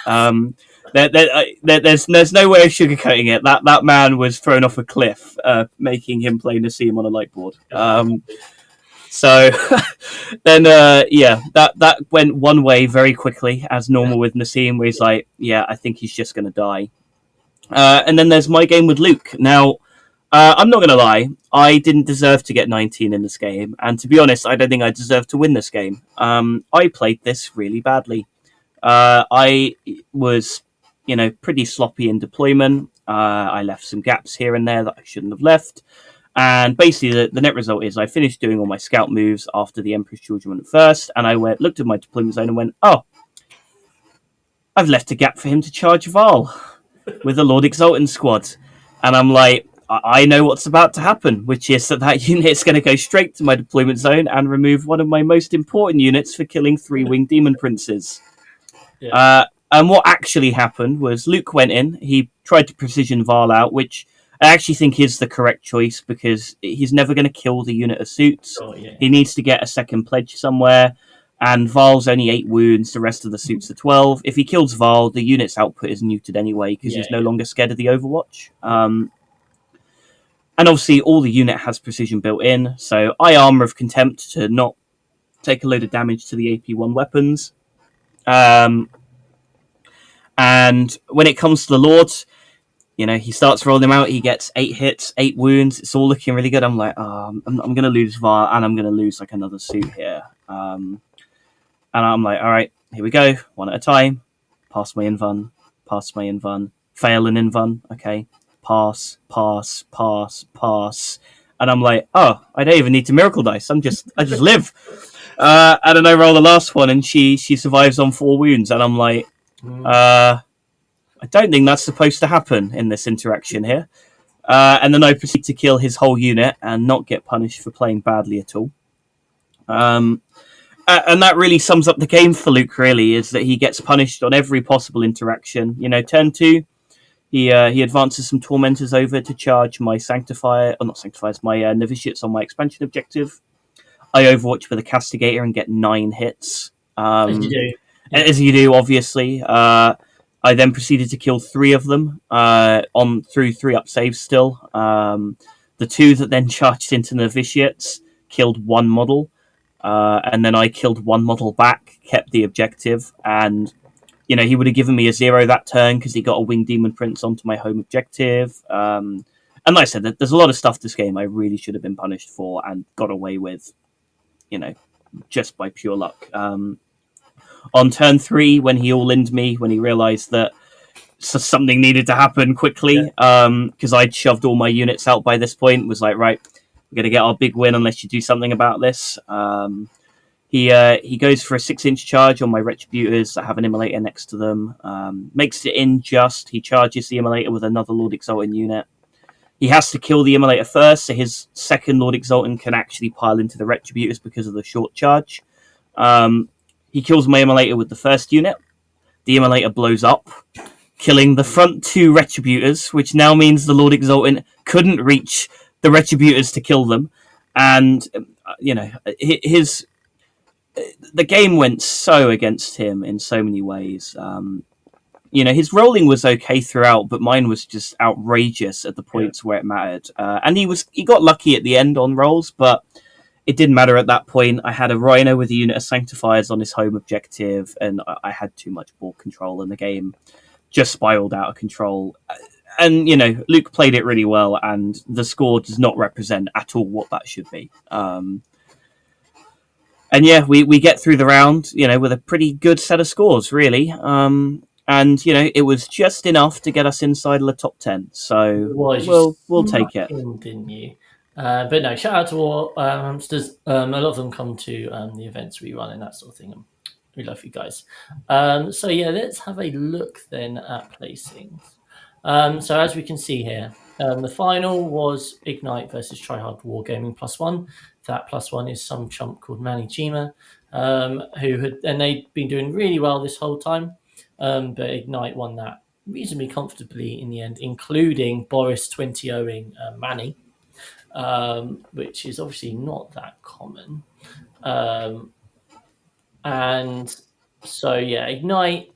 There's no way of sugarcoating it. That man was thrown off a cliff, making him play Nassim on a light board. So then, yeah, that went one way very quickly, as normal with Nassim, where he's like, yeah, I think he's just going to die. And then there's my game with Luke. Now, I'm not going to lie, I didn't deserve to get 19 in this game. And to be honest, I don't think I deserved to win this game. I played this really badly. I was, pretty sloppy in deployment. I left some gaps here and there that I shouldn't have left. And basically, the net result is I finished doing all my scout moves after the Emperor's Children went first, and I looked at my deployment zone and went, oh, I've left a gap for him to charge Val with the Lord Exaltant squad. And I'm like, I know what's about to happen, which is that unit is going to go straight to my deployment zone and remove one of my most important units for killing 3 winged demon princes. Yeah. And what actually happened was Luke went in, he tried to precision Val out, which I actually think is the correct choice because he's never going to kill the unit of suits. Oh, yeah. He needs to get a second pledge somewhere, and Val's only 8 wounds, the rest of the suits are 12. If he kills Val, the unit's output is neutered anyway because he's no longer scared of the Overwatch. And obviously, all the unit has precision built in, so I Armor of Contempt to not take a load of damage to the AP1 weapons. And when it comes to the Lord, he starts rolling them out. He gets 8 hits, 8 wounds. It's all looking really good. I'm like, I'm going to lose Var, and I'm going to lose like another suit here. And I'm like, all right, here we go, one at a time. Pass my invuln, fail an invuln. Okay, pass. And I'm like, oh, I don't even need to miracle dice. I just live. And then I roll the last one, and she survives on 4 wounds, and I'm like, I don't think that's supposed to happen in this interaction here. And then I proceed to kill his whole unit and not get punished for playing badly at all. And that really sums up the game for Luke, really, is that he gets punished on every possible interaction. Turn 2, he advances some Tormentors over to charge my my Novitiates on my expansion objective. I Overwatch with a Castigator and get 9 hits. As you do. As you do, obviously. I then proceeded to kill 3 of them through 3 up saves still. The 2 that then charged into Novitiates killed 1 model. And then I killed 1 model back, kept the objective, and he would have given me a 0 that turn because he got a Winged Demon Prince onto my home objective. And like I said, there's a lot of stuff this game I really should have been punished for and got away with, just by pure luck. On turn 3, when he all-ined me, when he realised that something needed to happen quickly, because I'd shoved all my units out by this point, was like, right, we're going to get our big win unless you do something about this. He goes for a 6-inch charge on my Retributors that have an Immolator next to them. Makes it in just. He charges the Immolator with another Lord Exaltant unit. He has to kill the Immolator first, so his second Lord Exaltant can actually pile into the Retributors because of the short charge. He kills my Immolator with the first unit. The Immolator blows up, killing the front 2 Retributors, which now means the Lord Exaltant couldn't reach the Retributors to kill them. And, the game went so against him in so many ways. His rolling was okay throughout, but mine was just outrageous at the points where it mattered. And he got lucky at the end on rolls, but it didn't matter at that point. I had a Rhino with a unit of Sanctifiers on his home objective, and I had too much ball control, and the game just spiraled out of control. And, Luke played it really well, and the score does not represent at all what that should be. And yeah, we get through the round, with a pretty good set of scores, really. And, it was just enough to get us inside of the top 10. So we'll take it. Didn't you? But no, shout out to all hamsters. A lot of them come to the events we run and that sort of thing. And we love you guys. So yeah, let's have a look then at placings. So as we can see here, the final was Ignite versus Tryhard Wargaming +1. That +1 is some chump called Manny Chima, they'd been doing really well this whole time. But Ignite won that reasonably comfortably in the end, including Boris 20-0ing Manny, which is obviously not that common. And so, yeah, Ignite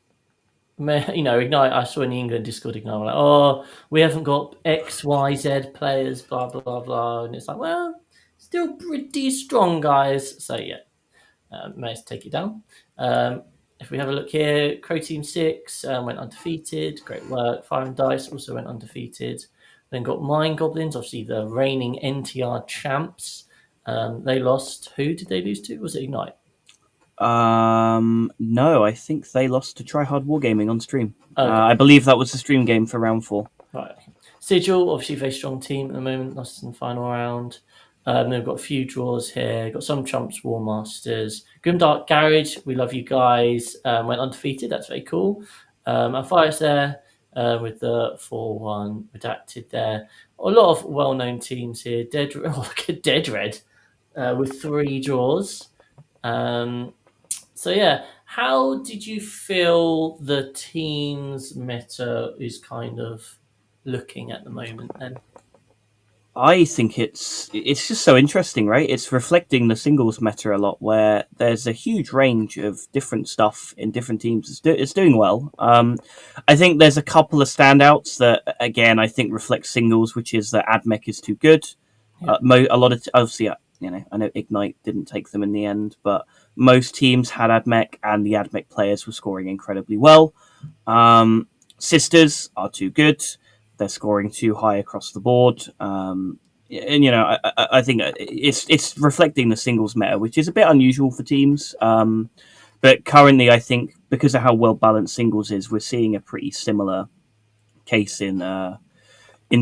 Ignite. I saw in the England Discord Ignite, like, oh, we haven't got X, Y, Z players, blah blah blah, and it's like, well, still pretty strong, guys. So yeah, managed to take it down. Um, if we have a look here, Crow Team 6 went undefeated. Great work. Fire and Dice also went undefeated. Then got Mind Goblins, obviously the reigning NTR champs. They lost. Who did they lose to? Was it Ignite? No, I think they lost to Try Hard Wargaming on stream. Okay. I believe that was the stream game for round 4. Right. Sigil, obviously a very strong team at the moment, lost in the final round. They've got a few draws here. Got some Trumps, War Masters. Grimdark Garage, we love you guys. Went undefeated. That's very cool. And Fire's there with the 4-1 redacted there. A lot of well-known teams here. Look at Dead Red with 3 draws. So yeah, how did you feel the team's meta is kind of looking at the moment then? I think it's just so interesting, right? It's reflecting the singles meta a lot, where there's a huge range of different stuff in different teams. It's doing well. I think there's a couple of standouts that, again, I think reflect singles, which is that AdMech is too good. Yeah. A lot of obviously, I know Ignite didn't take them in the end, but most teams had AdMech, and the AdMech players were scoring incredibly well. Sisters are too good. They're scoring too high across the board. And I think it's reflecting the singles meta, which is a bit unusual for teams. But currently, I think because of how well balanced singles is, we're seeing a pretty similar case in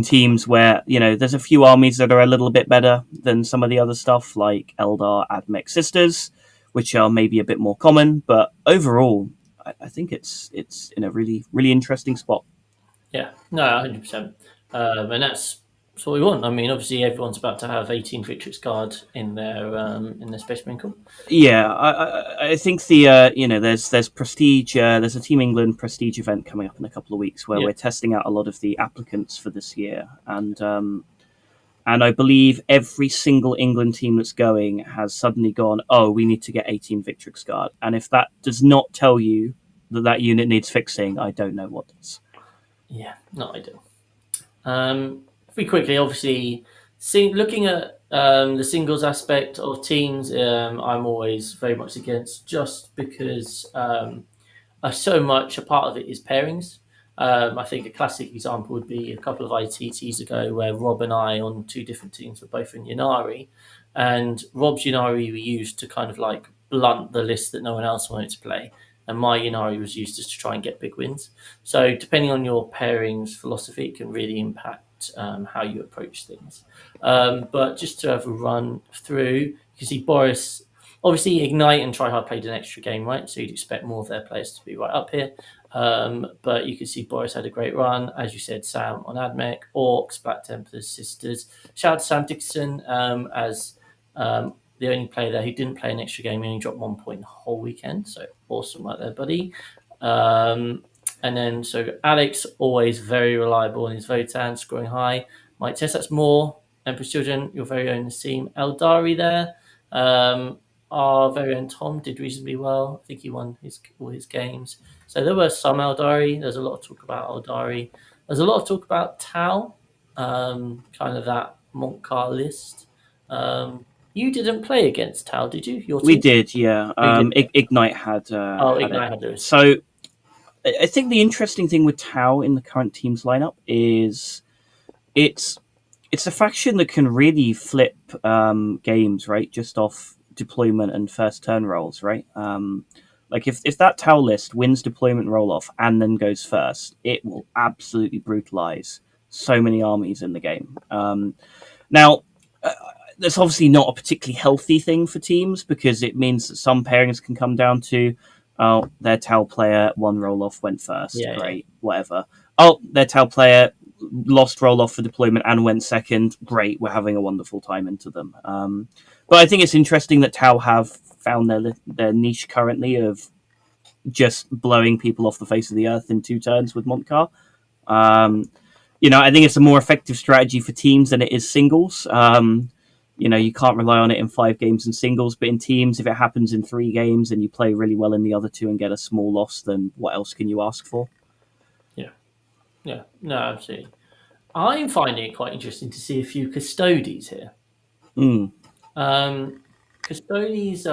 teams where there's a few armies that are a little bit better than some of the other stuff, like Eldar, AdMech, Sisters, which are maybe a bit more common. But overall, I think it's in a really really interesting spot. Yeah, no, 100%. And that's what we want. I mean, obviously, everyone's about to have 18 Victrix Guard in their Space Marine Corps. Yeah, I think the there's prestige. There's a Team England prestige event coming up in a couple of weeks where Yeah. we're testing out a lot of the applicants for this year, and I believe every single England team that's going has suddenly gone, oh, we need to get 18 Victrix Guard, and if that does not tell you that unit needs fixing, I don't know what does. Yeah, not ideal. Very quickly, obviously, looking at the singles aspect of teams, I'm always very much against, just because so much a part of it is pairings. I think a classic example would be a couple of ITTs ago where Rob and I on 2 different teams were both in Yanari, and Rob's Yanari we used to kind of like blunt the list that no one else wanted to play, and my Yanari was used just to try and get big wins. So depending on your pairings philosophy, it can really impact how you approach things. But just to have a run through, you can see Boris. Obviously, Ignite and Tryhard played an extra game, right? So you'd expect more of their players to be right up here. But you can see Boris had a great run. As you said, Sam on AdMech, Orcs, Black Templars, Sisters. Shout out to Sam Dixon as the only player there who didn't play an extra game. He only dropped 1 point the whole weekend. So awesome right there, buddy. And then, so Alex, always very reliable in his Votan, scoring high. Mike Tess, that's more. Empress Children, your very own Nassim Eldari there. Our very own Tom did reasonably well. I think he won all his games. So there were some Eldari. There's a lot of talk about Eldari. There's a lot of talk about Tau, kind of that Montcar list. You didn't play against Tau, did you? Your team? We did, yeah. did? Ignite had. Ignite had Lewis. So I think the interesting thing with Tau in the current team's lineup is it's a faction that can really flip games, right? Just off deployment and first turn rolls, right? Like if that Tau list wins deployment roll off and then goes first, it will absolutely brutalize so many armies in the game. Now, that's obviously not a particularly healthy thing for teams, because it means that some pairings can come down to, oh, their Tau player one roll off went first, great, whatever. Oh, their Tau player lost roll off for deployment and went second, great, we're having a wonderful time into them. But I think it's interesting that Tau have found their niche currently of just blowing people off the face of the earth in 2 turns with Montcar. I think it's a more effective strategy for teams than it is singles. You can't rely on it in 5 games in singles, but in teams, if it happens in 3 games and you play really well in the other two and get a small loss, then what else can you ask for? Yeah, yeah, no, absolutely. I'm finding it quite interesting to see a few custodies here. Mm. Custodies,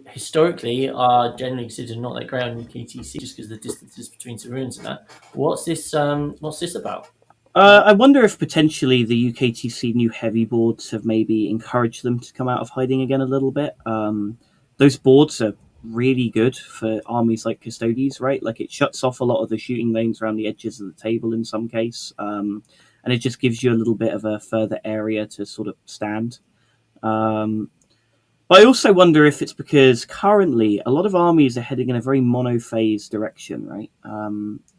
historically are generally considered not that great on UKTC just because of the distances between some ruins and that. What's this? What's this about? I wonder if potentially the UKTC new heavy boards have maybe encouraged them to come out of hiding again a little bit. Those boards are really good for armies like Custodes, right? Like it shuts off a lot of the shooting lanes around the edges of the table in some case, and it just gives you a little bit of a further area to sort of stand. Um, but I also wonder if it's because currently a lot of armies are heading in a very monophase direction, right?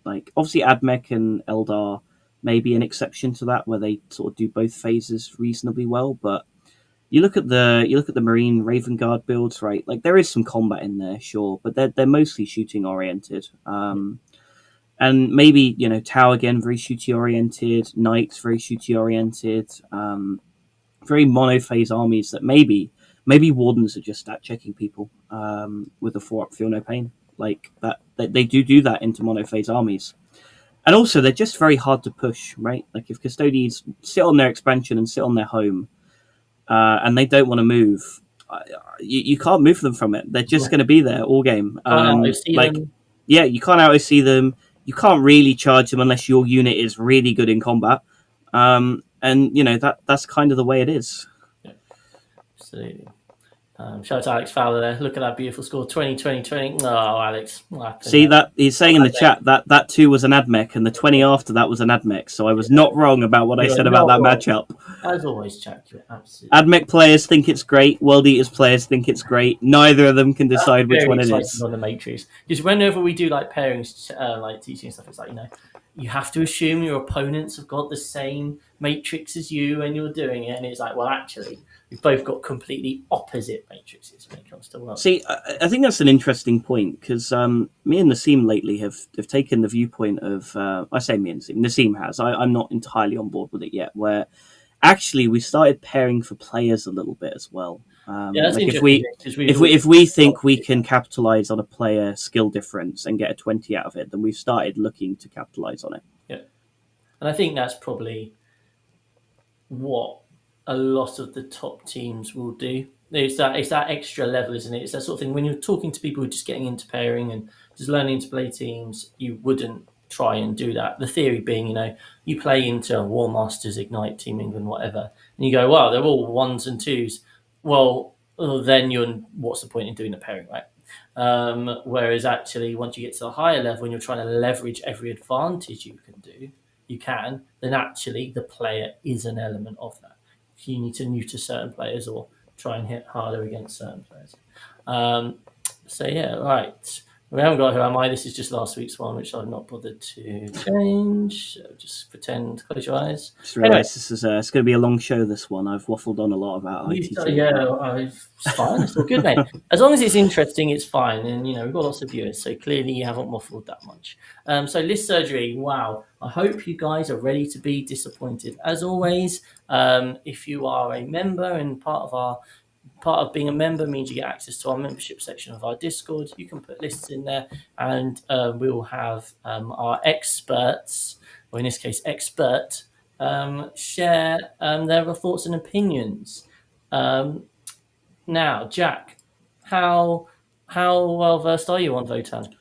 Like obviously Admech and Eldar may be an exception to that, where they sort of do both phases reasonably well. But you look at the Marine Raven Guard builds, right? Like there is some combat in there, sure, but they're mostly shooting oriented. And maybe Tau again very shooty oriented, Knights very shooty oriented. Very monophase armies that maybe wardens are just stat checking people with a 4-up feel no pain like that. They do that into monophase armies, and also they're just very hard to push, right? Like if custodians sit on their expansion and sit on their home, and they don't want to move, you can't move them from it. They're just going to be there all game. Oh no, I see Like them. yeah, you can't out-see them. You can't really charge them unless your unit is really good in combat. And that's kind of the way it is. Yeah, absolutely. Shout out to Alex Fowler there. Look at that beautiful score, 20. Oh, Alex. See that he's saying in the chat that too was an admech, and the 20 after that was an admech. So I was not wrong about what I said about that matchup. As always, Jack, you're absolutely. Admech players think it's great. World Eaters players think it's great. Neither of them can decide which one it is. On the Matrix, because whenever we do like pairings, like teaching stuff, it's like you have to assume your opponents have got the same matrix as you when you're doing it, and it's like, well, actually, we've both got completely opposite matrices when it comes to world. See, I think that's an interesting point because me and Nassim lately have taken the viewpoint of I say me and Nassim has. I'm not entirely on board with it yet. Where actually we started pairing for players a little bit as well. That's like interesting. if we think we can capitalize on a player skill difference and get a 20 out of it, then we've started looking to capitalize on it. Yeah, and I think that's probably what a lot of the top teams will do. It's that extra level, isn't it? It's that sort of thing. When you're talking to people who are just getting into pairing and just learning to play teams, you wouldn't try and do that. The theory being, you play into War Masters, Ignite, Team England, whatever, and you go, wow, they're all ones and twos. Well, then what's the point in doing the pairing, right? Whereas actually, once you get to the higher level and you're trying to leverage every advantage you can, then actually the player is an element of that. You need to neuter certain players or try and hit harder against certain players. So yeah, right. We haven't got Who Am I? This is just last week's one, which I've not bothered to change. So just pretend, close your eyes. Just realised this is it's going to be a long show. This one I've waffled on a lot about ITT. It's fine. It's all good, mate. As long as it's interesting, it's fine. And we've got lots of viewers, so clearly you haven't waffled that much. So list surgery. Wow. I hope you guys are ready to be disappointed. As always, if you are a member and part of being a member means you get access to our membership section of our Discord. You can put lists in there, and we will have our experts, or in this case, expert, share their thoughts and opinions. Now, Jack, how well versed are you on Votan?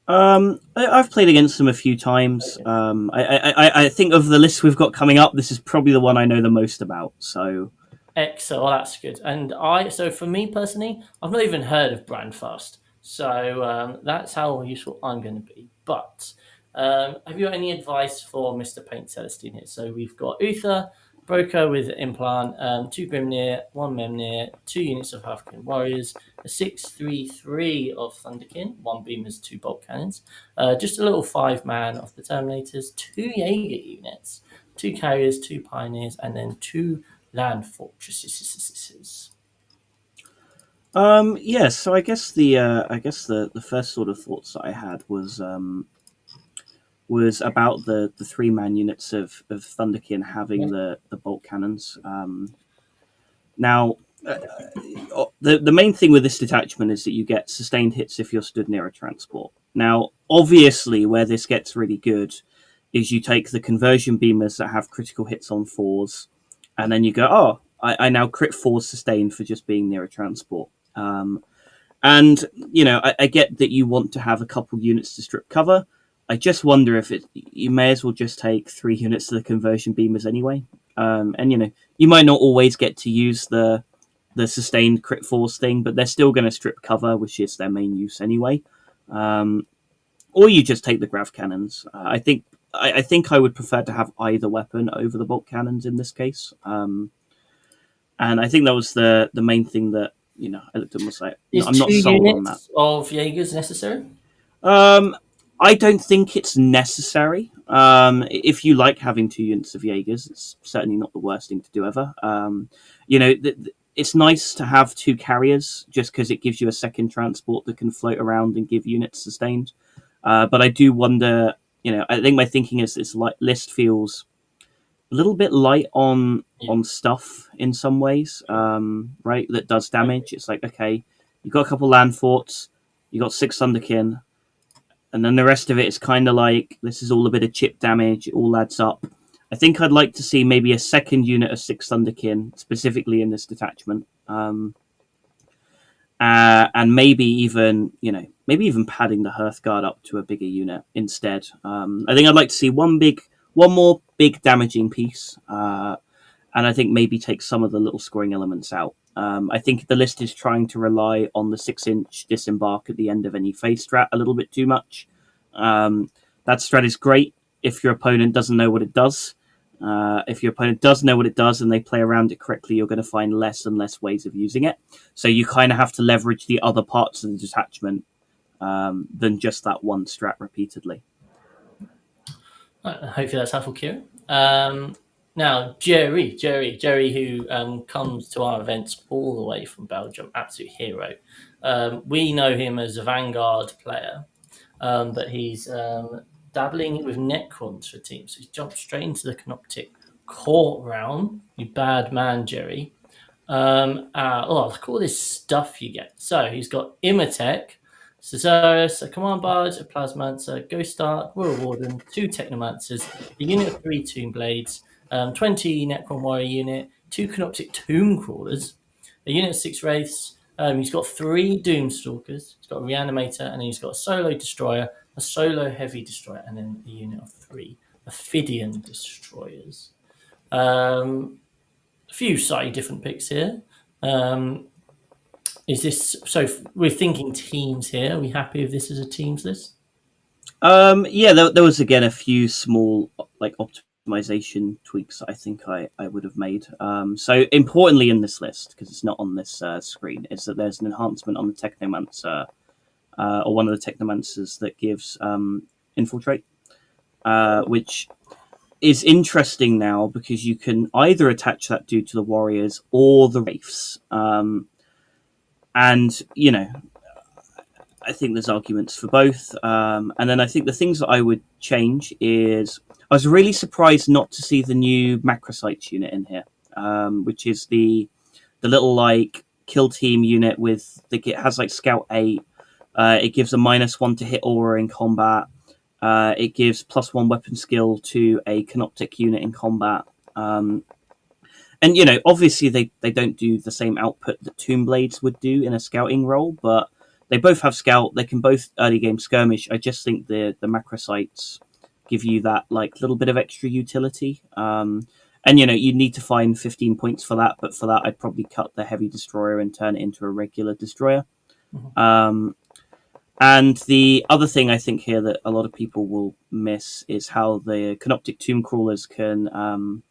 I've played against them a few times. Okay. I think of the list we've got coming up, this is probably the one I know the most about. So. Excellent. Well, that's good. And so for me personally, I've not even heard of Brandfast. So that's how useful I'm going to be. But have you got any advice for Mr. Paint Celestine here? So we've got Uther, Broker with Implant, 2 Grimnir, 1 Memnir, 2 units of Halfkin Warriors, a 6-3-3 of Thunderkin, 1 Beamers, 2 Bolt Cannons, just a little 5-man of the Terminators, 2 Jaeger units, 2 Carriers, 2 Pioneers, and then 2 Land Fortresses. So I guess the first sort of thoughts that I had was was about the 3-man units of Thunderkin having the bolt cannons. Now, the main thing with this detachment is that you get sustained hits if you're stood near a transport. Now, obviously, where this gets really good is you take the conversion beamers that have critical hits on 4s, and then you go, oh, I now crit 4 sustained for just being near a transport. And, I get that you want to have a couple units to strip cover. I just wonder if you may as well just take 3 units to the conversion beamers anyway. And, you might not always get to use the sustained crit force thing, but they're still going to strip cover, which is their main use anyway. Or you just take the grav cannons. I think I would prefer to have either weapon over the bolt cannons in this case. And I think that was the main thing that I looked at and was like, I'm not sold on that. Of Jaegers necessary? I don't think it's necessary. If you like having 2 units of Jaegers, it's certainly not the worst thing to do ever. It's nice to have 2 carriers just because it gives you a second transport that can float around and give units sustained. But I do wonder, I think my thinking is this list feels a little bit light on stuff in some ways, right? That does damage. It's like, okay, you got a couple land forts, you got 6 Thunderkin, and then the rest of it is kind of like, this is all a bit of chip damage, it all adds up. I think I'd like to see maybe a second unit of 6 Thunderkin, specifically in this detachment. And maybe even padding the Hearthguard up to a bigger unit instead. I think I'd like to see one more big damaging piece, and I think maybe take some of the little scoring elements out. I think the list is trying to rely on the 6-inch disembark at the end of any phase strat a little bit too much. That strat is great if your opponent doesn't know what it does. If your opponent does know what it does and they play around it correctly, you're going to find less and less ways of using it. So you kind of have to leverage the other parts of the detachment than just that one strat repeatedly. Hopefully that's helpful, Kieran. Now, Jerry, who comes to our events all the way from Belgium, absolute hero. We know him as a Vanguard player, but he's dabbling with Necrons for teams. So he's jumped straight into the Canoptic Court round. You bad man, Jerry. Look at all this stuff you get. So he's got Imatech, Caesarus, a Command Barge, a Plasmancer, Ghost Dart, Royal Warden, 2 Technomancers, a unit of 3 Tomb Blades, 20 Necron Warrior unit, 2 Canoptic Tomb Crawlers, a unit of 6 Wraiths. He's got 3 Doomstalkers, he's got a Reanimator, and then he's got a Solo Destroyer, a Solo Heavy Destroyer, and then a unit of 3 Ophidian Destroyers. A few slightly different picks here. Is this so? We're thinking teams here. Are we happy with this as a teams list? Yeah, there was again a few small optimization tweaks that I think I would have made. So importantly in this list, because it's not on this screen, is that there's an enhancement on the Technomancer, or one of the Technomancers that gives Infiltrate, which is interesting now because you can either attach that dude to the Warriors or the Wraiths. And, I think there's arguments for both. And then I think the things that I would change is I was really surprised not to see the new Macrocytes unit in here, which is the little kill team unit it has Scout 8. It gives a -1 to hit aura in combat. It gives +1 weapon skill to a Canoptic unit in combat. And, obviously they don't do the same output that Tomb Blades would do in a scouting role, but they both have scout. They can both early game skirmish. I just think the Macrocytes give you that little bit of extra utility. And, you need to find 15 points for that, but for that I'd probably cut the Heavy Destroyer and turn it into a regular Destroyer. Mm-hmm. And the other thing I think here that a lot of people will miss is how the Canoptic Tomb Crawlers can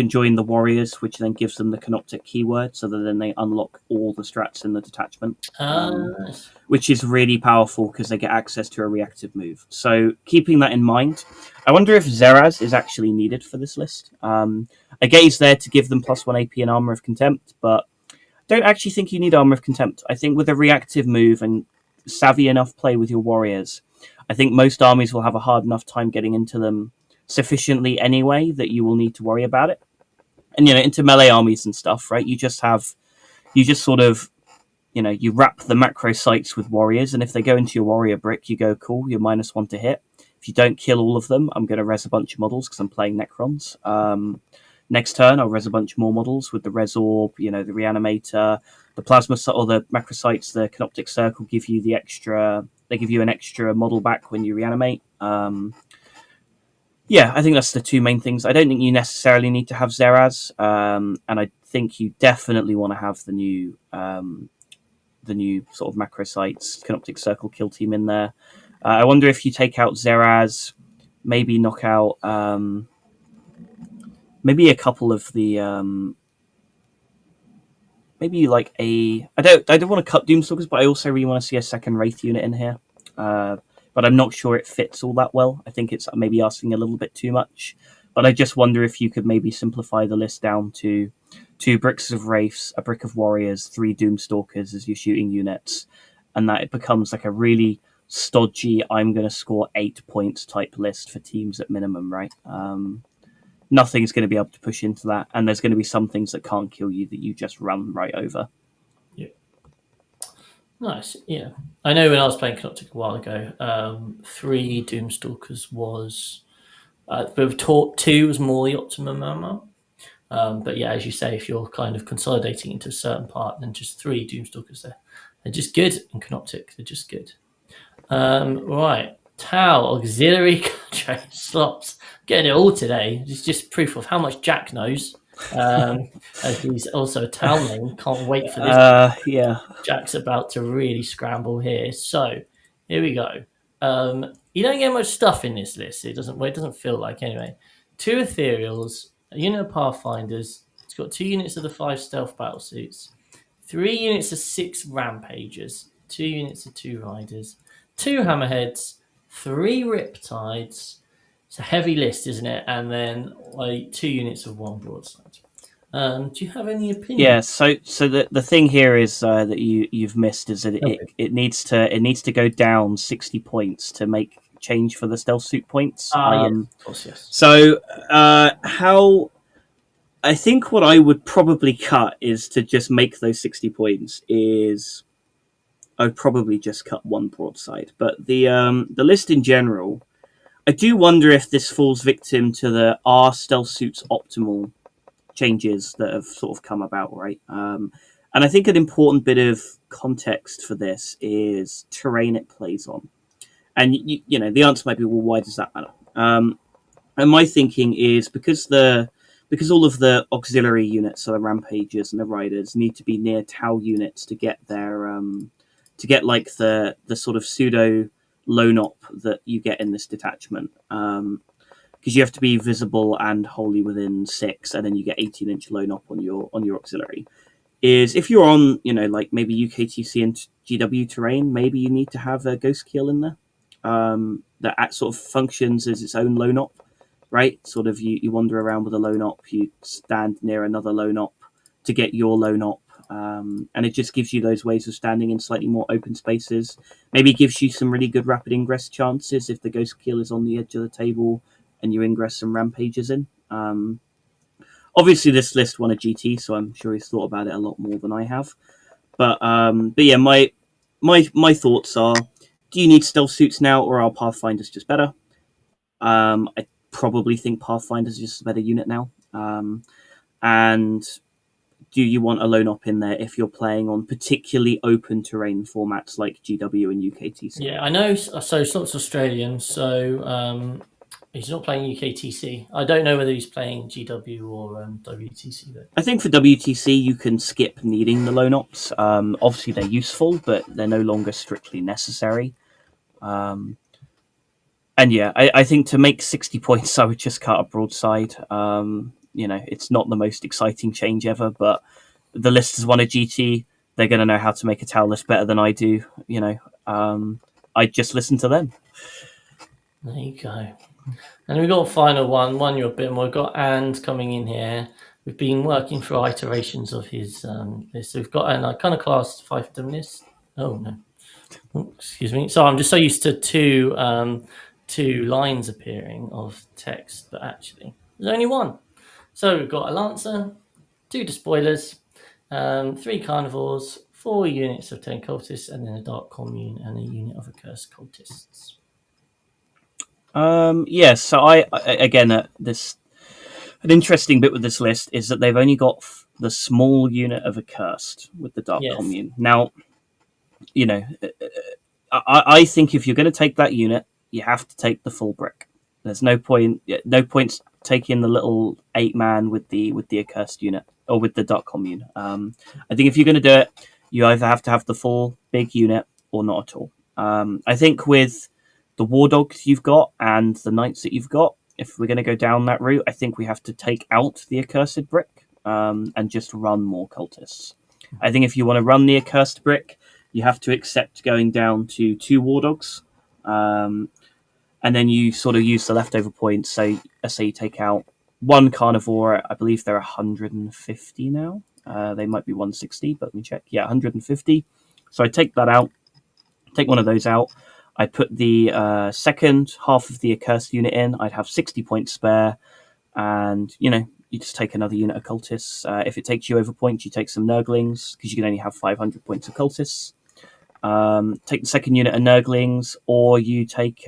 join the Warriors, which then gives them the Canoptic keyword, so that then they unlock all the strats in the detachment, which is really powerful because they get access to a reactive move. So keeping that in mind, I wonder if Zeraz is actually needed for this list. I get he's there to give them +1 AP and Armor of Contempt, but I don't actually think you need Armor of Contempt. I think with a reactive move and savvy enough play with your Warriors, I think most armies will have a hard enough time getting into them sufficiently anyway that you will need to worry about it. And into melee armies and stuff, right? You just sort of you wrap the macro sites with warriors, and if they go into your warrior brick, you go, cool, you're -1 to hit. If you don't kill all of them, I'm going to res a bunch of models because I'm playing Necrons. Next turn, I'll res a bunch more models with the res orb, the reanimator, the plasma or the macrocytes, the canoptic circle give you they give you an extra model back when you reanimate. Yeah, I think that's the two main things. I don't think you necessarily need to have Zeraz, and I think you definitely want to have the new sort of macrocytes, canoptic circle kill team in there. I wonder if you take out Zeraz, maybe knock out maybe a couple of the maybe like I don't want to cut Doomstalkers, but I also really want to see a second Wraith unit in here. But I'm not sure it fits all that well. I think it's maybe asking a little bit too much. But I just wonder if you could maybe simplify the list down to 2 bricks of Wraiths, a brick of Warriors, 3 Doomstalkers as your shooting units, and that it becomes like a really stodgy, I'm going to score 8 points type list for teams at minimum, right? Nothing's going to be able to push into that, and there's going to be some things that can't kill you that you just run right over. Yeah. Nice, yeah. I know when I was playing Canoptic a while ago, 3 Doomstalkers was... we've taught 2 was more the optimum amount. But yeah, as you say, if you're kind of consolidating into a certain part, then just 3 Doomstalkers there. They're just good in Canoptic. They're just good. Right. Tau, auxiliary cadre, slops. Getting it all today. It's just proof of how much Jack knows. As he's also a Tau name. Can't wait for this. Yeah. Jack's about to really scramble here. So here we go. You don't get much stuff in this list. It doesn't feel like anyway. 2 ethereals, a unit of pathfinders. It's got 2 units of the 5 stealth battle suits, 3 units of 6 rampagers, 2 units of 2 riders, 2 hammerheads, 3 riptides. It's a heavy list, isn't it? And then 2 units of 1 broadside. Do you have any opinion? Yeah. So the thing here is that you've missed is that it needs to go down 60 points to make change for the stealth suit points. Yes, of course, yes. So how I think what I would probably cut is to just make those 60 points is I'd probably just cut 1 broadside. But the list in general, I do wonder if this falls victim to the are stealth suits optimal changes that have sort of come about, right? And I think an important bit of context for this is terrain it plays on. And the answer might be, well, why does that matter? And my thinking is because all of the auxiliary units, so the rampagers and the riders, need to be near Tau units to get their like the sort of pseudo lone op that you get in this detachment. Because you have to be visible and wholly within 6, and then you get 18-inch lone op on your auxiliary. Is if you're on like maybe UKTC and GW terrain, maybe you need to have a ghost keel in there. That sort of functions as its own lone op, right? Sort of you wander around with a lone op, you stand near another lone op to get your lone op, and it just gives you those ways of standing in slightly more open spaces. Maybe gives you some really good rapid ingress chances if the ghost keel is on the edge of the table and you ingress some rampages in. Obviously, this list won a GT, so I'm sure he's thought about it a lot more than I have. But yeah, my thoughts are: do you need stealth suits now, or are Pathfinders just better? I probably think Pathfinders is just a better unit now. And do you want a lone op in there if you're playing on particularly open terrain formats like GW and UKTC? Yeah, I know. So Slot's Australian, so he's not playing UKTC. I don't know whether he's playing GW or WTC though. I think for WTC you can skip needing the lone ops. Obviously they're useful, but they're no longer strictly necessary. And yeah, I think to make 60 points, I would just cut a broadside. It's not the most exciting change ever, but the list has won a GT. They're going to know how to make a Tau list better than I do. I just listen to them. There you go. And we've got a final one you're a bit more. We've got And coming in here. We've been working through iterations of his list. So we've got an I kind of classed 5 of them list. Oh no. Excuse me. So I'm just so used to two lines appearing of text, but actually there's only one. So we've got a Lancer, two Despoilers, three Carnivores, 4 units of 10 cultists, and then a Dark Commune and a unit of accursed cultists. Yes. So I again this an interesting bit with this list is that they've only got the small unit of accursed with the Dark Yes. Commune. Now, you know, I think if you're going to take that unit, you have to take the full brick. There's no point taking the little 8-man with the accursed unit or with the Dark Commune. I think if you're going to do it, you either have to have the full big unit or not at all. I think with the war dogs you've got and the knights that you've got, if we're going to go down that route, I think we have to take out the accursed brick and just run more cultists. I think if you want to run the accursed brick, you have to accept going down to 2 war dogs, and then you sort of use the leftover points. So let's say you take out 1 carnivore. I believe they're 150 now. They might be 160, but let me check. Yeah, 150. So I take that out, take one of those out. I put the second half of the accursed unit in. I'd have 60 points spare, and you just take another unit of cultists. If it takes you over points, you take some Nurglings because you can only have 500 points of cultists. Take the second unit of Nurglings, or you take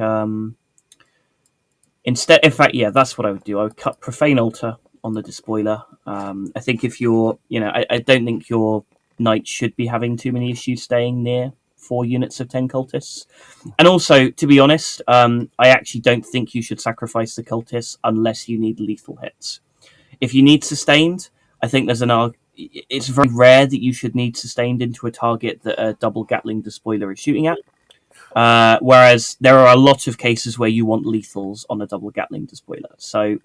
instead. In fact, yeah, that's what I would do. I would cut Profane Altar on the Despoiler. I think if you're, I don't think your knight should be having too many issues staying near 4 units of 10 cultists. And also, to be honest, I actually don't think you should sacrifice the cultists unless you need lethal hits. If you need sustained, I think there's it's very rare that you should need sustained into a target that a double Gatling Despoiler is shooting at. Whereas there are a lot of cases where you want lethals on a double Gatling Despoiler. So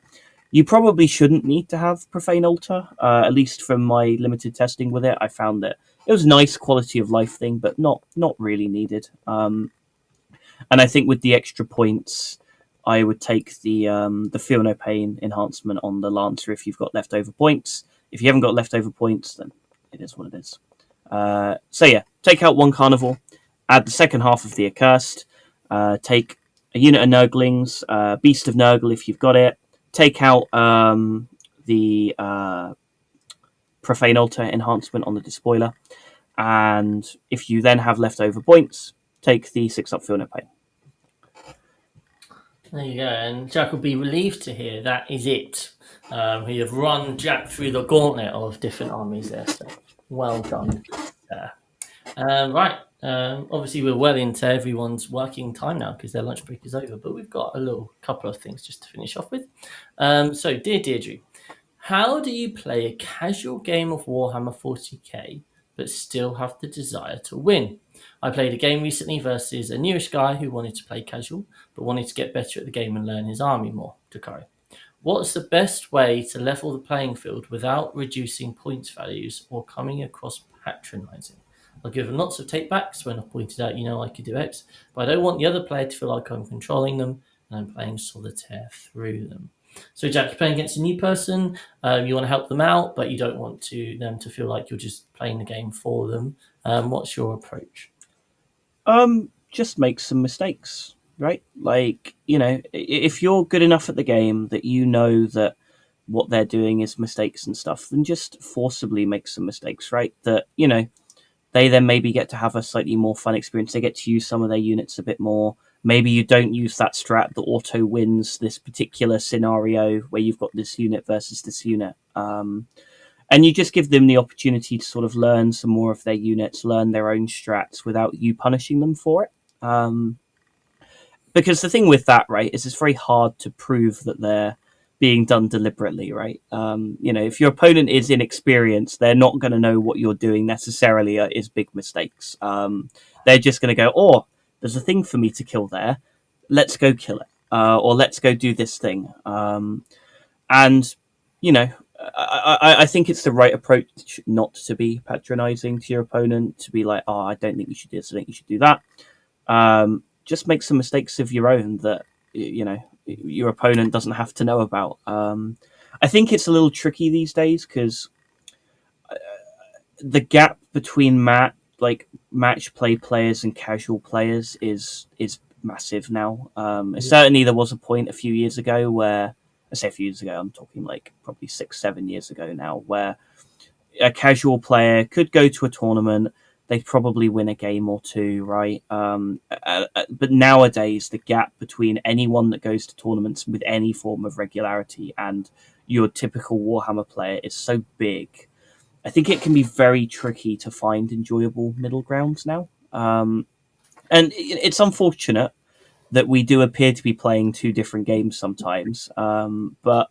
you probably shouldn't need to have Profane Altar, at least from my limited testing with it. I found that it was a nice quality of life thing, but not really needed. And I think with the extra points, I would take the Feel No Pain enhancement on the Lancer if you've got leftover points. If you haven't got leftover points, then it is what it is. So yeah, take out 1 carnivore, add the second half of the accursed, take a unit of Nurglings, Beast of Nurgle if you've got it, take out the Profane Altar enhancement on the Despoiler, and if you then have leftover points, take the 6-up Feel No Pain. There you go, and Jack will be relieved to hear that is it. We have run Jack through the gauntlet of different armies there, so well done. Right, obviously we're well into everyone's working time now because their lunch break is over, but we've got a little couple of things just to finish off with. So, dear Deirdre, how do you play a casual game of Warhammer 40k but still have the desire to win? I played a game recently versus a newish guy who wanted to play casual but wanted to get better at the game and learn his army more, Dakari. What's the best way to level the playing field without reducing points values or coming across patronising? I'll give them lots of takebacks when I've pointed out, I could do X, but I don't want the other player to feel like I'm controlling them and I'm playing solitaire through them. So, Jack, you're playing against a new person. You want to help them out, but you don't want them to feel like you're just playing the game for them. What's your approach? Just make some mistakes, right? Like, if you're good enough at the game that you know that what they're doing is mistakes and stuff, then just forcibly make some mistakes, right? That, they then maybe get to have a slightly more fun experience. They get to use some of their units a bit more. Maybe you don't use that strat that auto wins this particular scenario where you've got this unit versus this unit. And you just give them the opportunity to sort of learn some more of their units, learn their own strats without you punishing them for it. Because the thing with that, right, is it's very hard to prove that they're being done deliberately, right? If your opponent is inexperienced, they're not going to know what you're doing necessarily is big mistakes. They're just going to go, oh, there's a thing for me to kill there. Let's go kill it. Or let's go do this thing. And, I think it's the right approach not to be patronizing to your opponent, to be like, oh, I don't think you should do this, I think you should do that. Just make some mistakes of your own that, your opponent doesn't have to know about. I think it's a little tricky these days because the gap between Matt, like match play players and casual players is massive now. Yeah. Certainly there was a point a few years ago where, I say a few years ago, I'm talking like probably 6-7 years ago now, where a casual player could go to a tournament, they'd probably win a game or two, right? But nowadays, the gap between anyone that goes to tournaments with any form of regularity and your typical Warhammer player is so big. I think it can be very tricky to find enjoyable middle grounds now. And it's unfortunate that we do appear to be playing two different games sometimes. But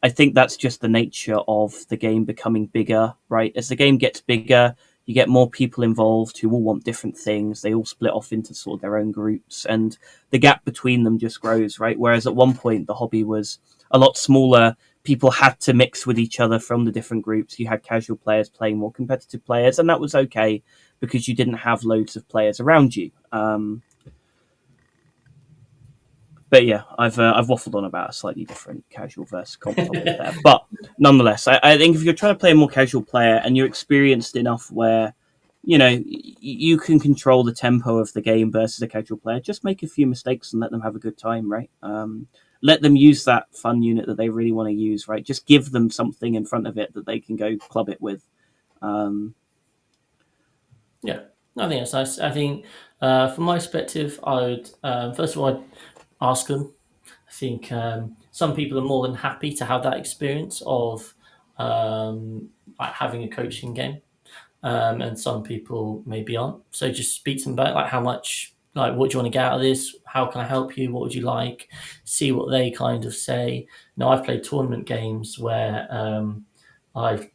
I think that's just the nature of the game becoming bigger, right? As the game gets bigger, you get more people involved who all want different things. They all split off into sort of their own groups, and the gap between them just grows, right? Whereas at one point, the hobby was a lot smaller. People had to mix with each other from the different groups. You had casual players playing more competitive players, and that was okay because you didn't have loads of players around you. But yeah, I've waffled on about a slightly different casual versus comp topic there. But nonetheless, I think if you're trying to play a more casual player and you're experienced enough where, you can control the tempo of the game versus a casual player, just make a few mistakes and let them have a good time, right? Let them use that fun unit that they really want to use, right? Just give them something in front of it that they can go club it with. Yeah, I think that's nice. I think, from my perspective, I would first of all I'd ask them. I think some people are more than happy to have that experience of like having a coaching game, and some people maybe aren't. So just speak to them about like how much, like what do you want to get out of this? How can I help you? What would you like? See what they kind of say. Now I've played tournament games where I've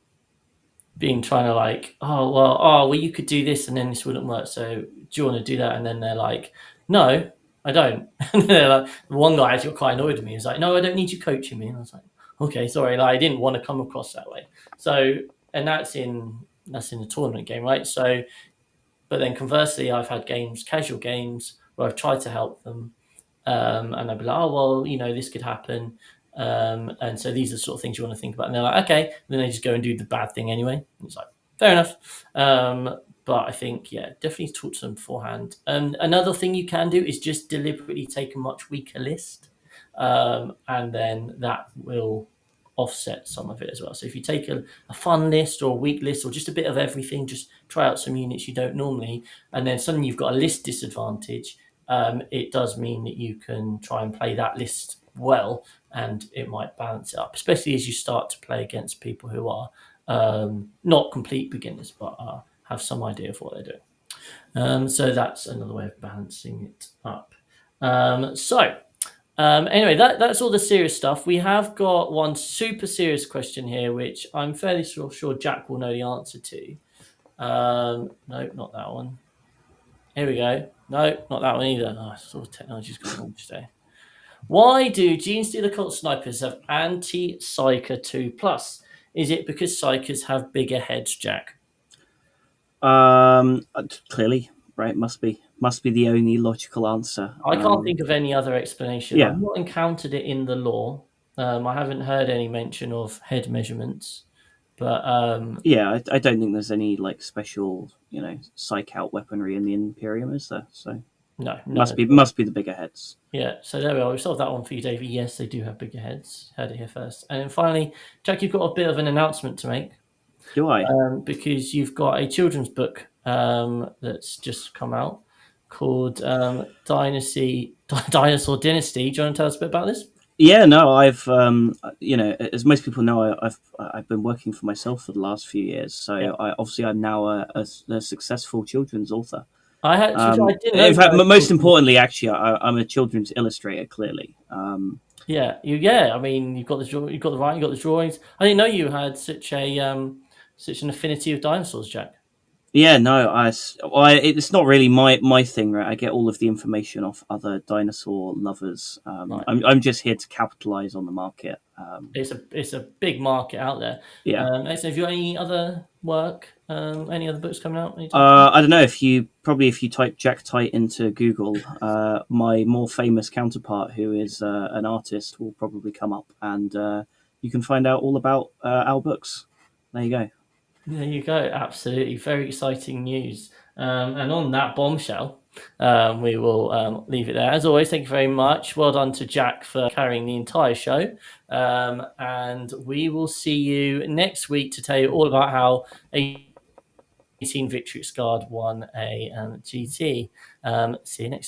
been trying to like, oh well, you could do this and then this wouldn't work. So do you want to do that? And then they're like, no, I don't. And they're like, one guy actually got quite annoyed with me. He's like, no, I don't need you coaching me. And I was like, okay, sorry, like I didn't want to come across that way. So, and that's in the tournament game, right? So, but then conversely, I've had games, casual games, where I've tried to help them, and I'd be like, oh well, this could happen, and so these are the sort of things you want to think about. And they're like, okay, and then they just go and do the bad thing anyway. And it's like, fair enough. But I think, yeah, definitely talk to them beforehand. And another thing you can do is just deliberately take a much weaker list, and then that will offset some of it as well. So if you take a fun list or a weak list or just a bit of everything, just try out some units you don't normally, and then suddenly you've got a list disadvantage. It does mean that you can try and play that list well, and it might balance it up, especially as you start to play against people who are not complete beginners, but have some idea of what they're doing. So that's another way of balancing it up. Anyway, that's all the serious stuff. We have got one super serious question here, which I'm fairly sure Jack will know the answer to. No, not that one. Here we go. No, not that one either. Oh, sort of technology's gone wrong today. Why do Gene Stealer Cult Snipers have anti-Psyker 2 Plus? Is it because Psykers have bigger heads, Jack? Clearly, right? Must be the only logical answer. I can't think of any other explanation. Yeah, I've not encountered it in the lore. I haven't heard any mention of head measurements, but yeah. I don't think there's any like special, psych out weaponry in the Imperium, is there? So no, none must at be all. must be the bigger heads. Yeah, so there we are. We solved that one for you, Davey. Yes, they do have bigger heads. Heard it here first. And then finally, Jack, you've got a bit of an announcement to make, Do I? because you've got a children's book that's just come out called Dinosaur Dynasty. Do you want to tell us a bit about this? Yeah, no, I've as most people know, I've been working for myself for the last few years. Yeah. So I'm now a successful children's author. I didn't know In you fact, were a most children's. importantly, actually, I'm a children's illustrator. Clearly, Yeah. I mean, you've got the writing, you've got the drawings. I didn't know you had such an affinity with dinosaurs, Jack. yeah, no, it's not really my thing, right? I get all of the information off other dinosaur lovers. Right. I'm just here to capitalize on the market. It's a big market out there. Yeah. Excellent. Have you got any other work? Any other books coming out anytime soon? I don't know if you type Jack Tight into Google, my more famous counterpart, who is an artist, will probably come up, and you can find out all about our books. There you go. There you go. Absolutely, very exciting news. And on that bombshell, we will leave it there. As always, thank you very much. Well done to Jack for carrying the entire show. And we will see you next week to tell you all about how 18 Victory Scarred won a GT. See you next